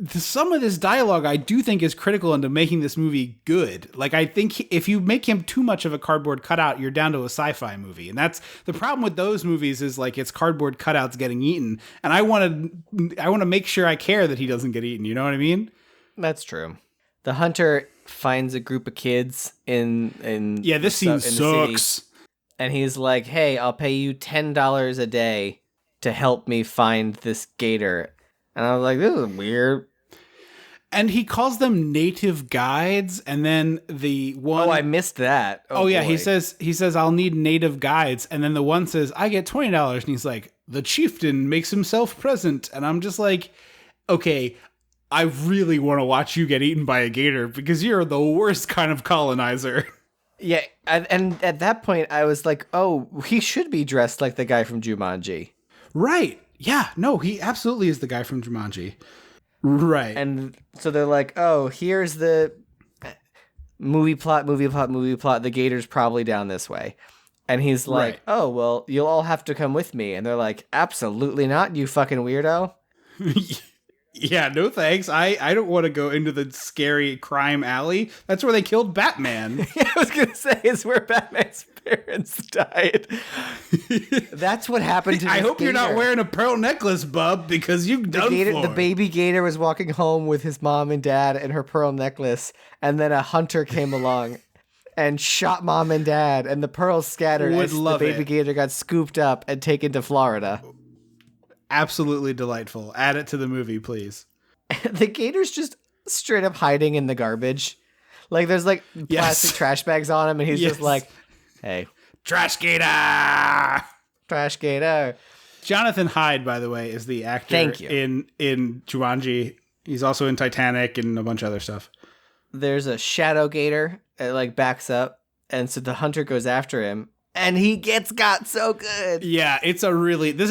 some of this dialogue I do think is critical into making this movie good. Like, I think if you make him too much of a cardboard cutout, you're down to a sci-fi movie. And that's the problem with those movies, is like, it's cardboard cutouts getting eaten. And I want to make sure I care that he doesn't get eaten. You know what I mean? That's true. The hunter finds a group of kids in this scene sucks. And he's like, hey, I'll pay you $10 a day to help me find this gator. And I was like, this is weird. And he calls them native guides, and then the one... Oh, I missed that. Oh yeah, he says, I'll need native guides, and then the one says, I get $20, and he's like, the chieftain makes himself present. And I'm just like, okay, I really want to watch you get eaten by a gator, because you're the worst kind of colonizer. Yeah, and at that point, I was like, oh, he should be dressed like the guy from Jumanji. Right. Yeah, no, he absolutely is the guy from Jumanji. Right. And so they're like, oh, here's the movie plot. The Gator's probably down this way. And he's like, oh, well, you'll all have to come with me. And they're like, absolutely not, you fucking weirdo. Yeah, no thanks. I don't want to go into the scary crime alley. That's where they killed Batman. Yeah, I was going to say, it's where Batman's parents died. That's what happened to I hope Gator. You're not wearing a pearl necklace, bub, because you've done The baby Gator was walking home with his mom and dad and her pearl necklace, and then a hunter came along and shot mom and dad, and the pearls scattered as the baby Gator got scooped up and taken to Florida. Absolutely delightful. Add it to the movie, please. The Gator's just straight up hiding in the garbage. Like, there's like plastic trash bags on him, and he's just like, hey. Trash Gator! Trash Gator. Jonathan Hyde, by the way, is the actor in Jumanji. He's also in Titanic and a bunch of other stuff. There's a shadow gator that like backs up, and so the hunter goes after him, and he got so good. Yeah, this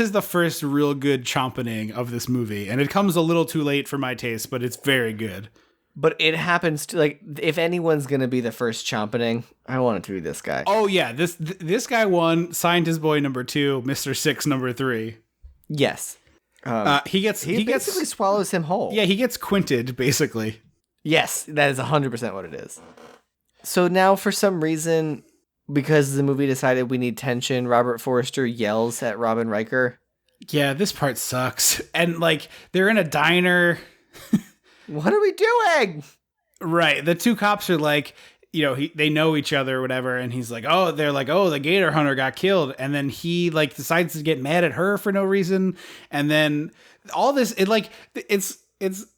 is the first real good chompening of this movie, and it comes a little too late for my taste, but it's very good. But it happens to, like, if anyone's gonna be the first chompening, I want it to be this guy. Oh yeah, this guy won Scientist Boy number 2, Mr. Six number 3. Yes. He basically swallows him whole. Yeah, he gets quinted, basically. Yes, that is 100% what it is. So now, for some reason, because the movie decided we need tension, Robert Forster yells at Robin Riker. Yeah, this part sucks. And, like, they're in a diner. What are we doing? Right. The two cops are like, they know each other or whatever. And he's like, they're like, the Gator hunter got killed. And then he, like, decides to get mad at her for no reason. And then all this, it's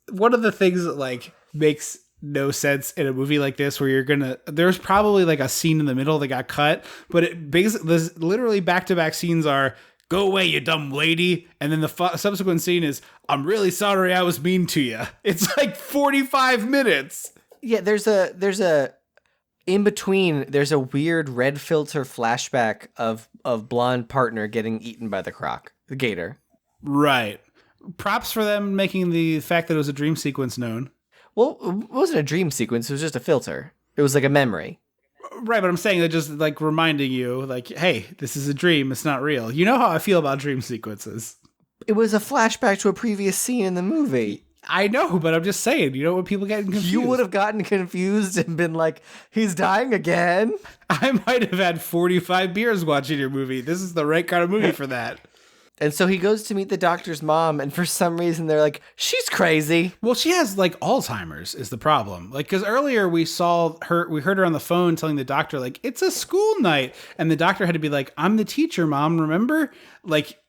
one of the things that, like, makes no sense in a movie like this, where there's probably like a scene in the middle that got cut, but it basically, there's literally back-to-back scenes are, go away, you dumb lady. And then the subsequent scene is, I'm really sorry I was mean to you. It's like 45 minutes. Yeah, there's a in between, there's a weird red filter flashback of blonde partner getting eaten by the Gator. Right. Props for them making the fact that it was a dream sequence known. Well, it wasn't a dream sequence. It was just a filter. It was like a memory. Right, but I'm saying that just like reminding you, like, hey, this is a dream. It's not real. You know how I feel about dream sequences. It was a flashback to a previous scene in the movie. I know, but I'm just saying, when people get confused. You would have gotten confused and been like, he's dying again? I might have had 45 beers watching your movie. This is the right kind of movie for that. And so he goes to meet the doctor's mom, and for some reason they're like, she's crazy. Well, she has like Alzheimer's is the problem. Like, because earlier we heard her on the phone telling the doctor, like, it's a school night. And the doctor had to be like, I'm the teacher, mom, remember? Like,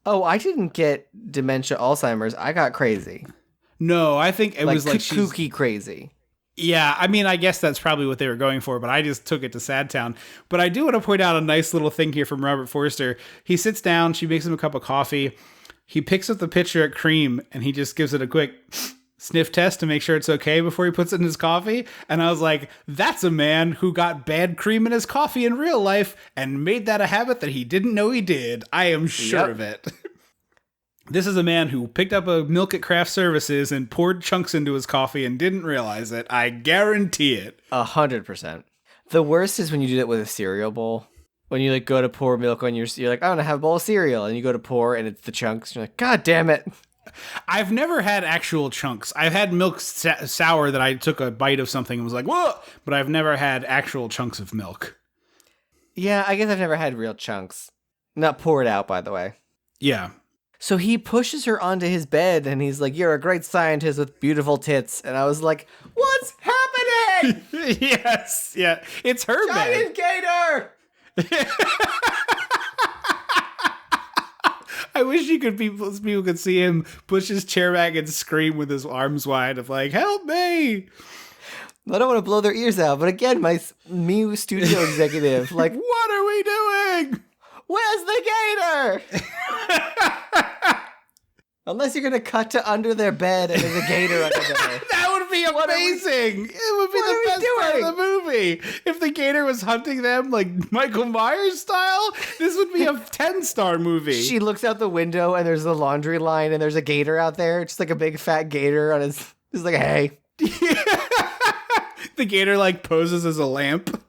oh, I didn't get dementia Alzheimer's. I got crazy. No, I think it was like kooky crazy. Yeah, I mean, I guess that's probably what they were going for, but I just took it to Sad Town. But I do want to point out a nice little thing here from Robert Forster. He sits down, she makes him a cup of coffee. He picks up the pitcher of cream, and he just gives it a quick sniff test to make sure it's okay before he puts it in his coffee. And I was like, that's a man who got bad cream in his coffee in real life and made that a habit that he didn't know he did. I am sure of it. This is a man who picked up a milk at craft services and poured chunks into his coffee and didn't realize it. I guarantee it. 100%. The worst is when you do that with a cereal bowl. When you like go to pour milk on you're like, I want to have a bowl of cereal. And you go to pour and it's the chunks. You're like, God damn it. I've never had actual chunks. I've had milk sour that I took a bite of something and was like, whoa. But I've never had actual chunks of milk. Yeah, I guess I've never had real chunks. Not poured out, by the way. Yeah. So he pushes her onto his bed, and he's like, you're a great scientist with beautiful tits. And I was like, what's happening? Yes, yeah. It's her Giant bed. Gator! I wish people could see him push his chair back and scream with his arms wide of like, help me! I don't want to blow their ears out, but again, me studio executive, like, what are we doing? Where's the gator? Unless you're going to cut to under their bed and there's a gator under there. That would be be amazing. It would be the best part of the movie. If the gator was hunting them like Michael Myers style, this would be a 10-star movie. She looks out the window and there's a laundry line and there's a gator out there. Just like a big fat gator on his, just like, hey. The gator like poses as a lamp.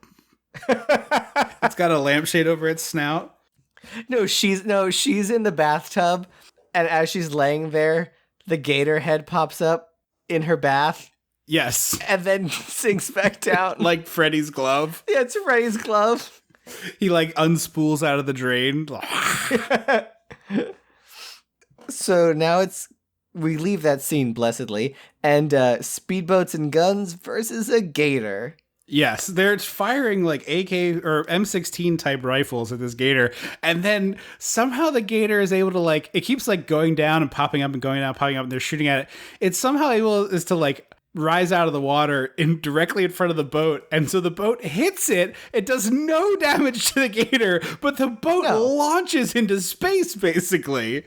It's got a lampshade over its snout. No, she's in the bathtub, and as she's laying there, the gator head pops up in her bath. Yes. And then sinks back down. Like Freddy's glove. Yeah, it's Freddy's glove. He like unspools out of the drain. So now we leave that scene blessedly, and speedboats and guns versus a gator. Yes, they're firing like AK or M16 type rifles at this gator, and then somehow the gator is able to like, it keeps like going down and popping up and going down, popping up, and they're shooting at it. It's somehow able is to like rise out of the water directly in front of the boat, and so the boat hits it. It does no damage to the gator, but the boat launches into space basically.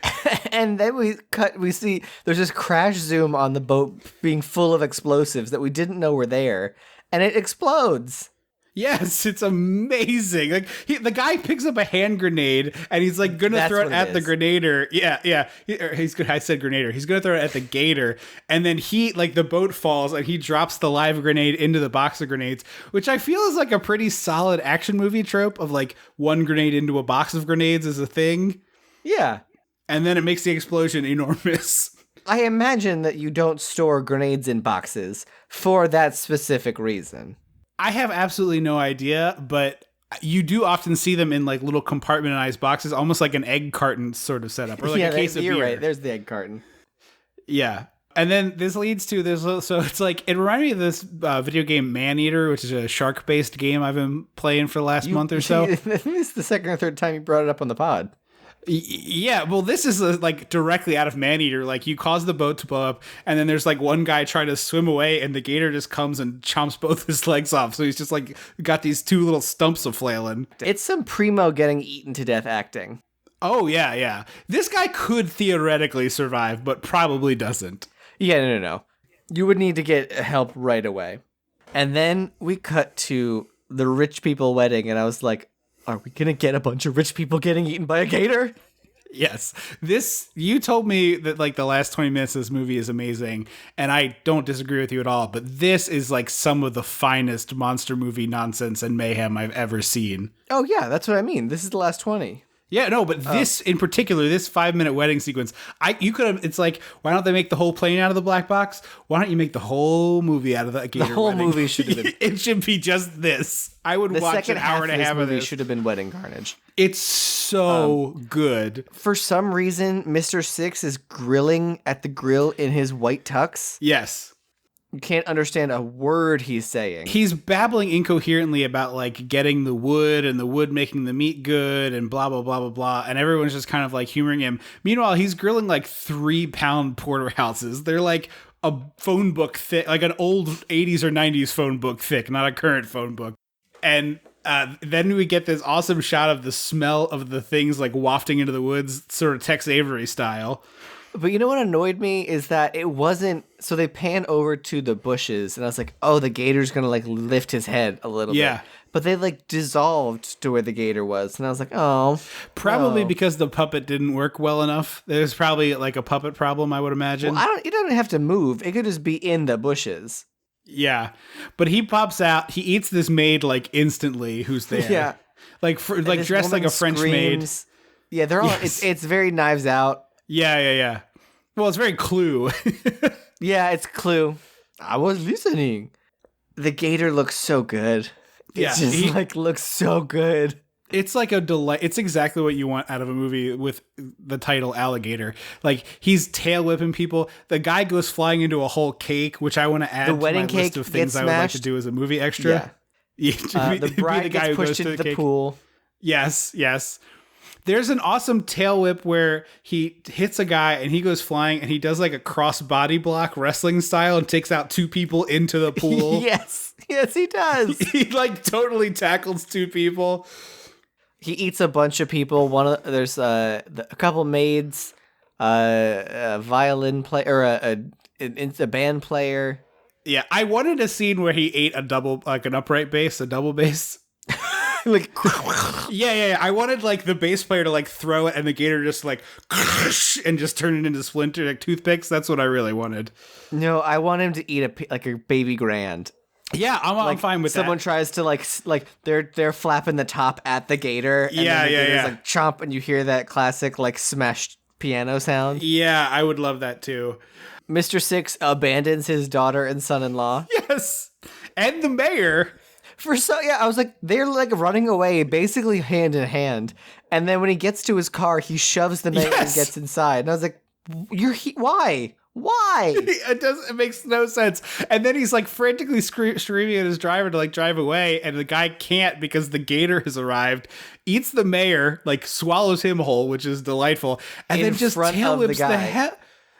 And then we see there's this crash zoom on the boat being full of explosives that we didn't know were there. And it explodes. Yes, it's amazing. Like the guy picks up a hand grenade and he's like gonna throw it at the grenader. Yeah. I said grenader. He's gonna throw it at the gator, and then the boat falls and he drops the live grenade into the box of grenades, which I feel is like a pretty solid action movie trope of like one grenade into a box of grenades is a thing. Yeah, and then it makes the explosion enormous. I imagine that you don't store grenades in boxes for that specific reason. I have absolutely no idea, but you do often see them in like little compartmentalized boxes, almost like an egg carton sort of setup, or like a case of beer. You're right. There's the egg carton. Yeah. And then this leads to this. So it's like, it reminded me of this video game Maneater, which is a shark-based game I've been playing for the last month or so. This is the second or third time you brought it up on the pod. Yeah, well, this is like directly out of Maneater. Like, you cause the boat to blow up, and then there's like one guy trying to swim away, and the gator just comes and chomps both his legs off. So he's just like got these two little stumps of flailing. It's some primo getting eaten to death acting. Oh, yeah. This guy could theoretically survive, but probably doesn't. Yeah, no. You would need to get help right away. And then we cut to the rich people wedding, and I was like, are we going to get a bunch of rich people getting eaten by a gator? Yes. You told me that like the last 20 minutes of this movie is amazing, and I don't disagree with you at all, but this is like some of the finest monster movie nonsense and mayhem I've ever seen. Oh yeah, that's what I mean. This is the last 20. Yeah, no, but this in particular, this 5-minute wedding sequence, it's like, why don't they make the whole plane out of the black box? Why don't you make the whole movie out of the gator wedding? The whole movie should have been. It should be just this. I would watch an hour and a half of this. Should have been Wedding Carnage. It's so good. For some reason, Mr. Six is grilling at the grill in his white tux. Yes. You can't understand a word he's saying. He's babbling incoherently about like getting the wood and the wood making the meat good and blah, blah, blah, blah, blah. And everyone's just kind of like humoring him. Meanwhile, he's grilling like 3-pound porterhouses. They're like a phone book thick, like an old 80s or 90s phone book thick, not a current phone book. And then we get this awesome shot of the smell of the things like wafting into the woods, sort of Tex Avery style. But you know what annoyed me is that it wasn't, so they pan over to the bushes and I was like, oh, the gator's going to like lift his head a little bit. But they like dissolved to where the gator was. And I was like, oh. Probably because the puppet didn't work well enough. There's probably like a puppet problem, I would imagine. Well, it doesn't have to move. It could just be in the bushes. Yeah. But he pops out. He eats this maid like instantly who's there. Yeah. Like dressed like a French maid. Yeah, they're all, it's very Knives Out. Yeah. Well, it's very Clue. Yeah, it's Clue. I was listening. The gator looks so good. It looks so good. It's like a delight. It's exactly what you want out of a movie with the title Alligator. Like, he's tail whipping people. The guy goes flying into a whole cake, which I want to add to my list of things I would like to do as a movie extra. Yeah. The bride gets pushed into the pool. Yes. There's an awesome tail whip where he hits a guy and he goes flying and he does like a cross body block wrestling style and takes out 2 people into the pool. Yes, he does. He like totally tackles 2 people. He eats a bunch of people. There's a couple maids, a violin player, or a band player. Yeah, I wanted a scene where he ate an upright bass, a double bass. Like, yeah. I wanted like the bass player to like throw it and the gator just like and just turn it into splinter like toothpicks. That's what I really wanted. No, I want him to eat a baby grand. Yeah, I'm fine with someone that. Tries to like they're flapping the top at the gator. And then the gator's like chomp, and you hear that classic like smashed piano sound. Yeah, I would love that too. Mr. Six abandons his daughter and son-in-law. Yes, and the mayor. I was like, they're like running away, basically hand in hand. And then when he gets to his car, he shoves the mayor and gets inside. And I was like, why? Why? It makes no sense. And then he's like frantically screaming at his driver to like drive away, and the guy can't because the gator has arrived, eats the mayor, like swallows him whole, which is delightful, and then just tail whips the hell.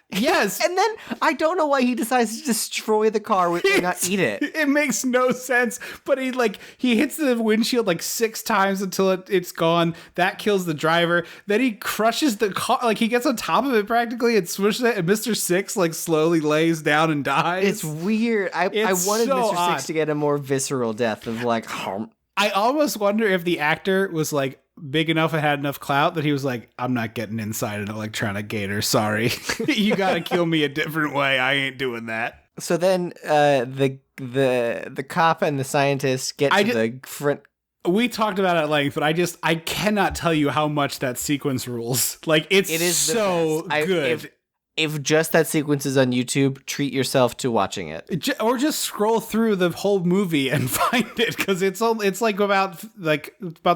Yes. And then I don't know why he decides to destroy the car and not eat it. It makes no sense. But he hits the windshield like 6 times until it's gone. That kills the driver. Then he crushes the car. Like he gets on top of it practically and swishes it. And Mr. Six like slowly lays down and dies. It's weird. I wanted so Mr. Six to get a more visceral death of like harm. I almost wonder if the actor was like big enough and had enough clout that he was like, I'm not getting inside an electronic gator. Sorry. You got to kill me a different way. I ain't doing that. So then the cop and the scientist get to the front. We talked about it at length, but I cannot tell you how much that sequence rules. Like it is so good. If just that sequence is on YouTube, treat yourself to watching it. Or just scroll through the whole movie and find it, because it's like about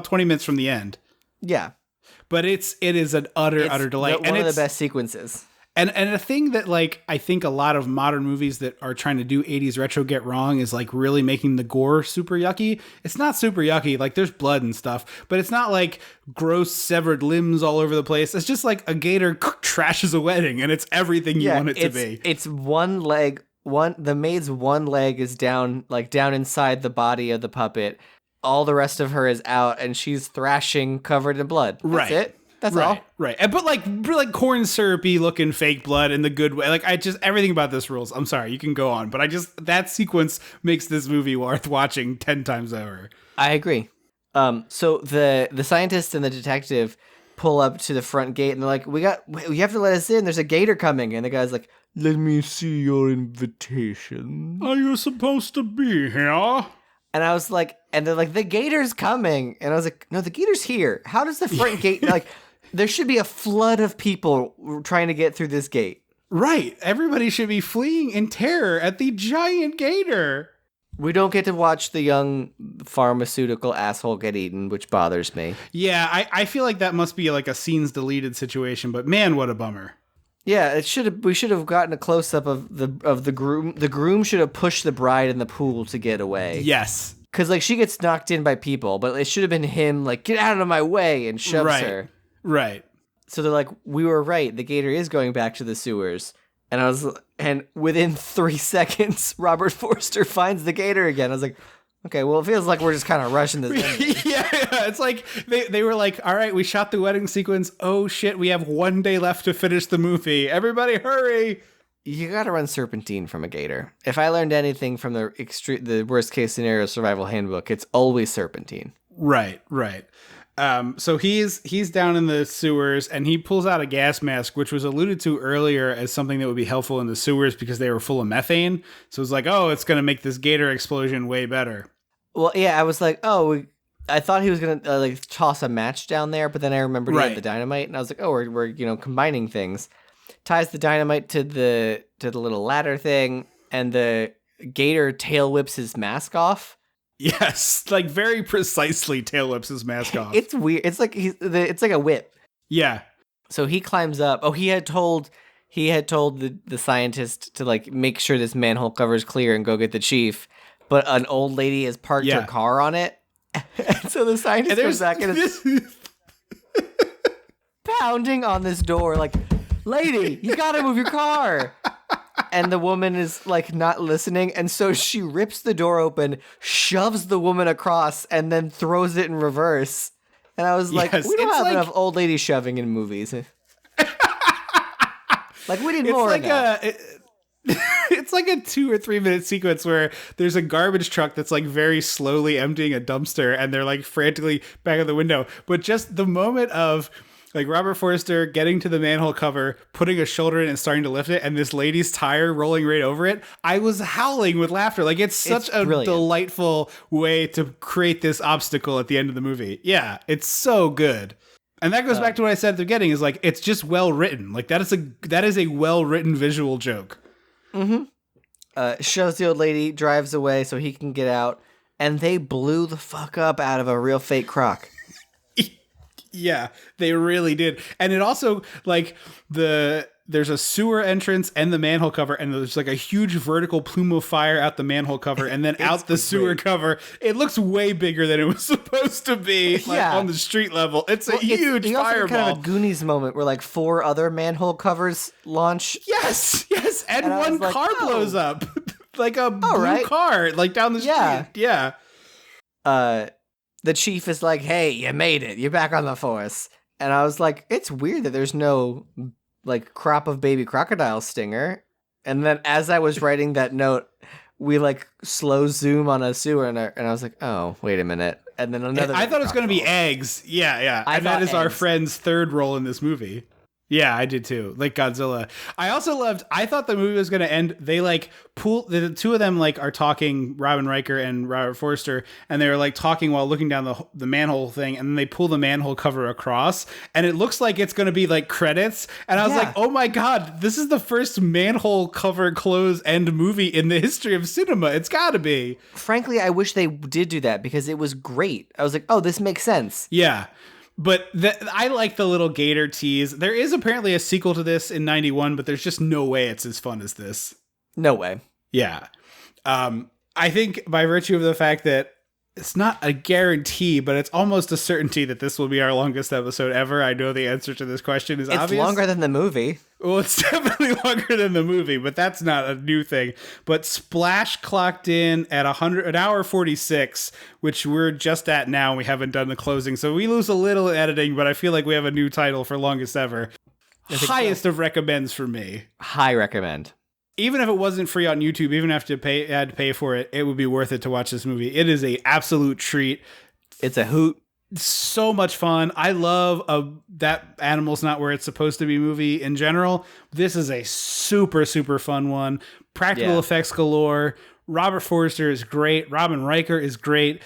20 minutes from the end. Yeah. But it is an utter delight. One of the best sequences. And a thing that like I think a lot of modern movies that are trying to do 80s retro get wrong is like really making the gore super yucky. It's not super yucky, like there's blood and stuff, but it's not like gross severed limbs all over the place. It's just like a gator trashes a wedding, and it's everything you want it to be. It's one leg. The maid's one leg is down inside the body of the puppet. All the rest of her is out, and she's thrashing, covered in blood. That's it. That's all. Right. But like corn syrupy looking fake blood in the good way. Like everything about this rules. I'm sorry, you can go on, but that sequence makes this movie worth watching 10 times over. I agree. So the scientist and the detective pull up to the front gate, and they're like, you have to let us in. There's a gator coming. And the guy's like, let me see your invitation. Are you supposed to be here? And I was like, and they're like, the gator's coming. And I was like, no, the gator's here. How does the front gate, like, there should be a flood of people trying to get through this gate. Right. Everybody should be fleeing in terror at the giant gator. We don't get to watch the young pharmaceutical asshole get eaten, which bothers me. Yeah, I feel like that must be like a scenes deleted situation, but man, what a bummer. Yeah, we should have gotten a close up of the groom. The groom should have pushed the bride in the pool to get away. Yes. Cuz like she gets knocked in by people, but it should have been him like, get out of my way, and shoves her. Right. So they're like, we were right. The gator is going back to the sewers. And within 3 seconds, Robert Forster finds the gator again. I was like, okay, well, it feels like we're just kind of rushing this. Yeah, it's like they were like, all right, we shot the wedding sequence. Oh shit, we have 1 day left to finish the movie. Everybody hurry. You got to run serpentine from a gator. If I learned anything from the worst case scenario survival handbook, it's always serpentine. Right. So he's down in the sewers, and he pulls out a gas mask, which was alluded to earlier as something that would be helpful in the sewers because they were full of methane. So it's like, oh, it's going to make this gator explosion way better. Well, yeah, I was like, I thought he was going to like toss a match down there, but then I remembered he had the dynamite, and I was like, oh, we're combining things. Ties the dynamite to the little ladder thing, and the gator tail whips his mask off. Yes, like very precisely tail whips his mask off. It's weird. It's like a whip. Yeah. So he climbs up. Oh, he had told the scientist to like make sure this manhole cover is clear and go get the chief. But an old lady has parked her car on it. And so the scientist goes back and is pounding on this door like, lady, you gotta move your car. And the woman is like not listening, and so she rips the door open, shoves the woman across, and then throws it in reverse. And I was like, we don't have enough old lady shoving in movies. Like we need more of that. it's like a 2 or 3 minute sequence where there's a garbage truck that's like very slowly emptying a dumpster and they're like frantically back at the window. But just the moment of like Robert Forster getting to the manhole cover, putting a shoulder in and starting to lift it, and this lady's tire rolling right over it, I was howling with laughter. Like it's such a delightful way to create this obstacle at the end of the movie. Yeah, it's so good. And that goes back to what I said at the beginning, is like, it's just well written. Like that is a well written visual joke. Mm-hmm. Shows the old lady, drives away so he can get out, and they blew the fuck up out of a real fake croc. Yeah, they really did. And it also, like, there's a sewer entrance and the manhole cover, and there's like a huge vertical plume of fire out the manhole cover and then out the sewer cover. It looks way bigger than it was supposed to be, like, on the street level. It's a huge fireball. It's kind of a Goonies moment where like 4 other manhole covers launch. Yes, and one car blows up. Like a blue car, like down the street. Yeah. The chief is like, hey, you made it. You're back on the force. And I was like, it's weird that there's no, like, crop of baby crocodile stinger. And then as I was writing that note, we, like, slow zoom on a sewer, and I was like, oh, wait a minute. And then another... I thought it was going to be eggs. Yeah. And that is our friend's third role in this movie. Yeah, I did too. Like Godzilla. I thought the movie was going to end. They like the two of them like are talking, Robin Riker and Robert Forster, and they're like talking while looking down the manhole thing, and then they pull the manhole cover across, and it looks like it's going to be like credits. And I was like, oh my God, this is the first manhole cover close end movie in the history of cinema. It's got to be. Frankly, I wish they did do that because it was great. I was like, oh, this makes sense. Yeah. But I like the little gator tease. There is apparently a sequel to this in 91, but there's just no way it's as fun as this. No way. Yeah. I think by virtue of the fact that it's not a guarantee, but it's almost a certainty that this will be our longest episode ever. I know the answer to this question is obvious. It's longer than the movie. Well, it's definitely longer than the movie, but that's not a new thing. But Splash clocked in at an hour 46, which we're just at now. We haven't done the closing, so we lose a little editing, but I feel like we have a new title for longest ever. Highest of recommends for me. High recommend. Even if it wasn't free on YouTube, even if I had to pay for it, it would be worth it to watch this movie. It is a absolute treat. It's a hoot. So much fun. I love that Animal's Not Where It's Supposed to Be movie in general. This is a super, super fun one. Practical effects galore. Robert Forster is great. Robin Riker is great.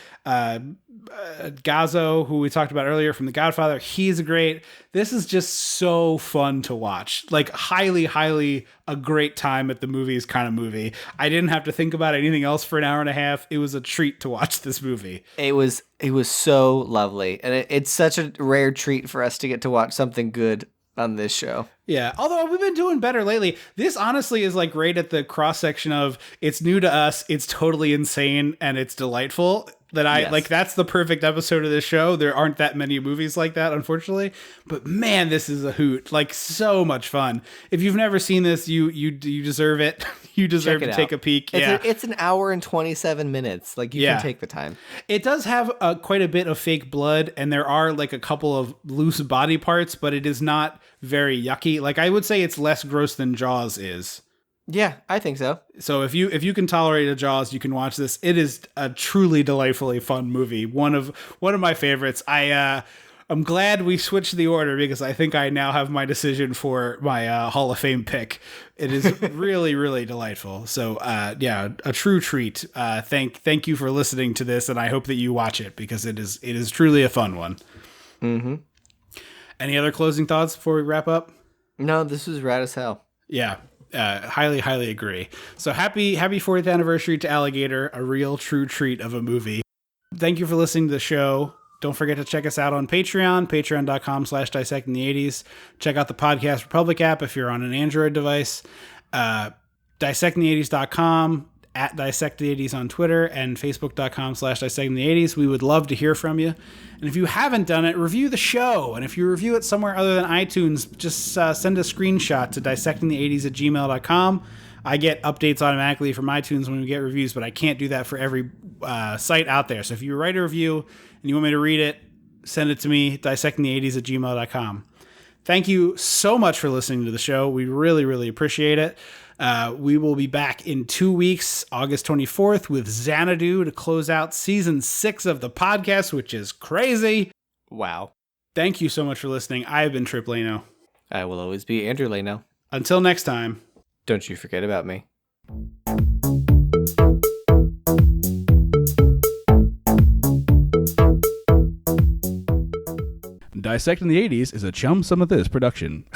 Gazzo, who we talked about earlier from The Godfather, he's great. This is just so fun to watch. Like highly, highly a great time at the movies kind of movie. I didn't have to think about anything else for an hour and a half. It was a treat to watch this movie. It was so lovely. And it's such a rare treat for us to get to watch something good on this show. Yeah, although we've been doing better lately. This honestly is like right at the cross section of it's new to us, it's totally insane, and it's delightful. Like that's the perfect episode of this show. There aren't that many movies like that, unfortunately. But man, this is a hoot. Like so much fun. If you've never seen this, you deserve it. You deserve to take a peek. It's an hour and 27 minutes. Like you can take the time. It does have quite a bit of fake blood, and there are like a couple of loose body parts, but it is not very yucky. Like I would say it's less gross than Jaws is. Yeah, I think so. So if you can tolerate a Jaws, you can watch this. It is a truly delightfully fun movie. One of my favorites. I'm glad we switched the order because I think I now have my decision for my Hall of Fame pick. It is really, really delightful. So a true treat. Thank you for listening to this, and I hope that you watch it because it is truly a fun one. Mm-hmm. Any other closing thoughts before we wrap up? No, this was rad as hell. Yeah. Highly, highly agree. So happy 40th anniversary to Alligator, a real true treat of a movie. Thank you for listening to the show. Don't forget to check us out on Patreon, patreon.com/dissectingthe80s. Check out the Podcast Republic app if you're on an Android device. Dissectingthe80s.com, at dissecttheeighties on Twitter, and facebook.com/dissectingthe80s. We would love to hear from you. And if you haven't done it, review the show. And if you review it somewhere other than iTunes, just send a screenshot to dissectingthe80s@gmail.com. I get updates automatically from iTunes when we get reviews, but I can't do that for every site out there. So if you write a review and you want me to read it, send it to me, dissectingthe80s@gmail.com. Thank you so much for listening to the show. We really, really appreciate it. We will be back in 2 weeks, August 24th, with Xanadu to close out season 6 of the podcast, which is crazy. Wow. Thank you so much for listening. I have been Trip Lano. I will always be Andrew Lano. Until next time. Don't you forget about me. Dissecting the 80s is a Chum Some of This production.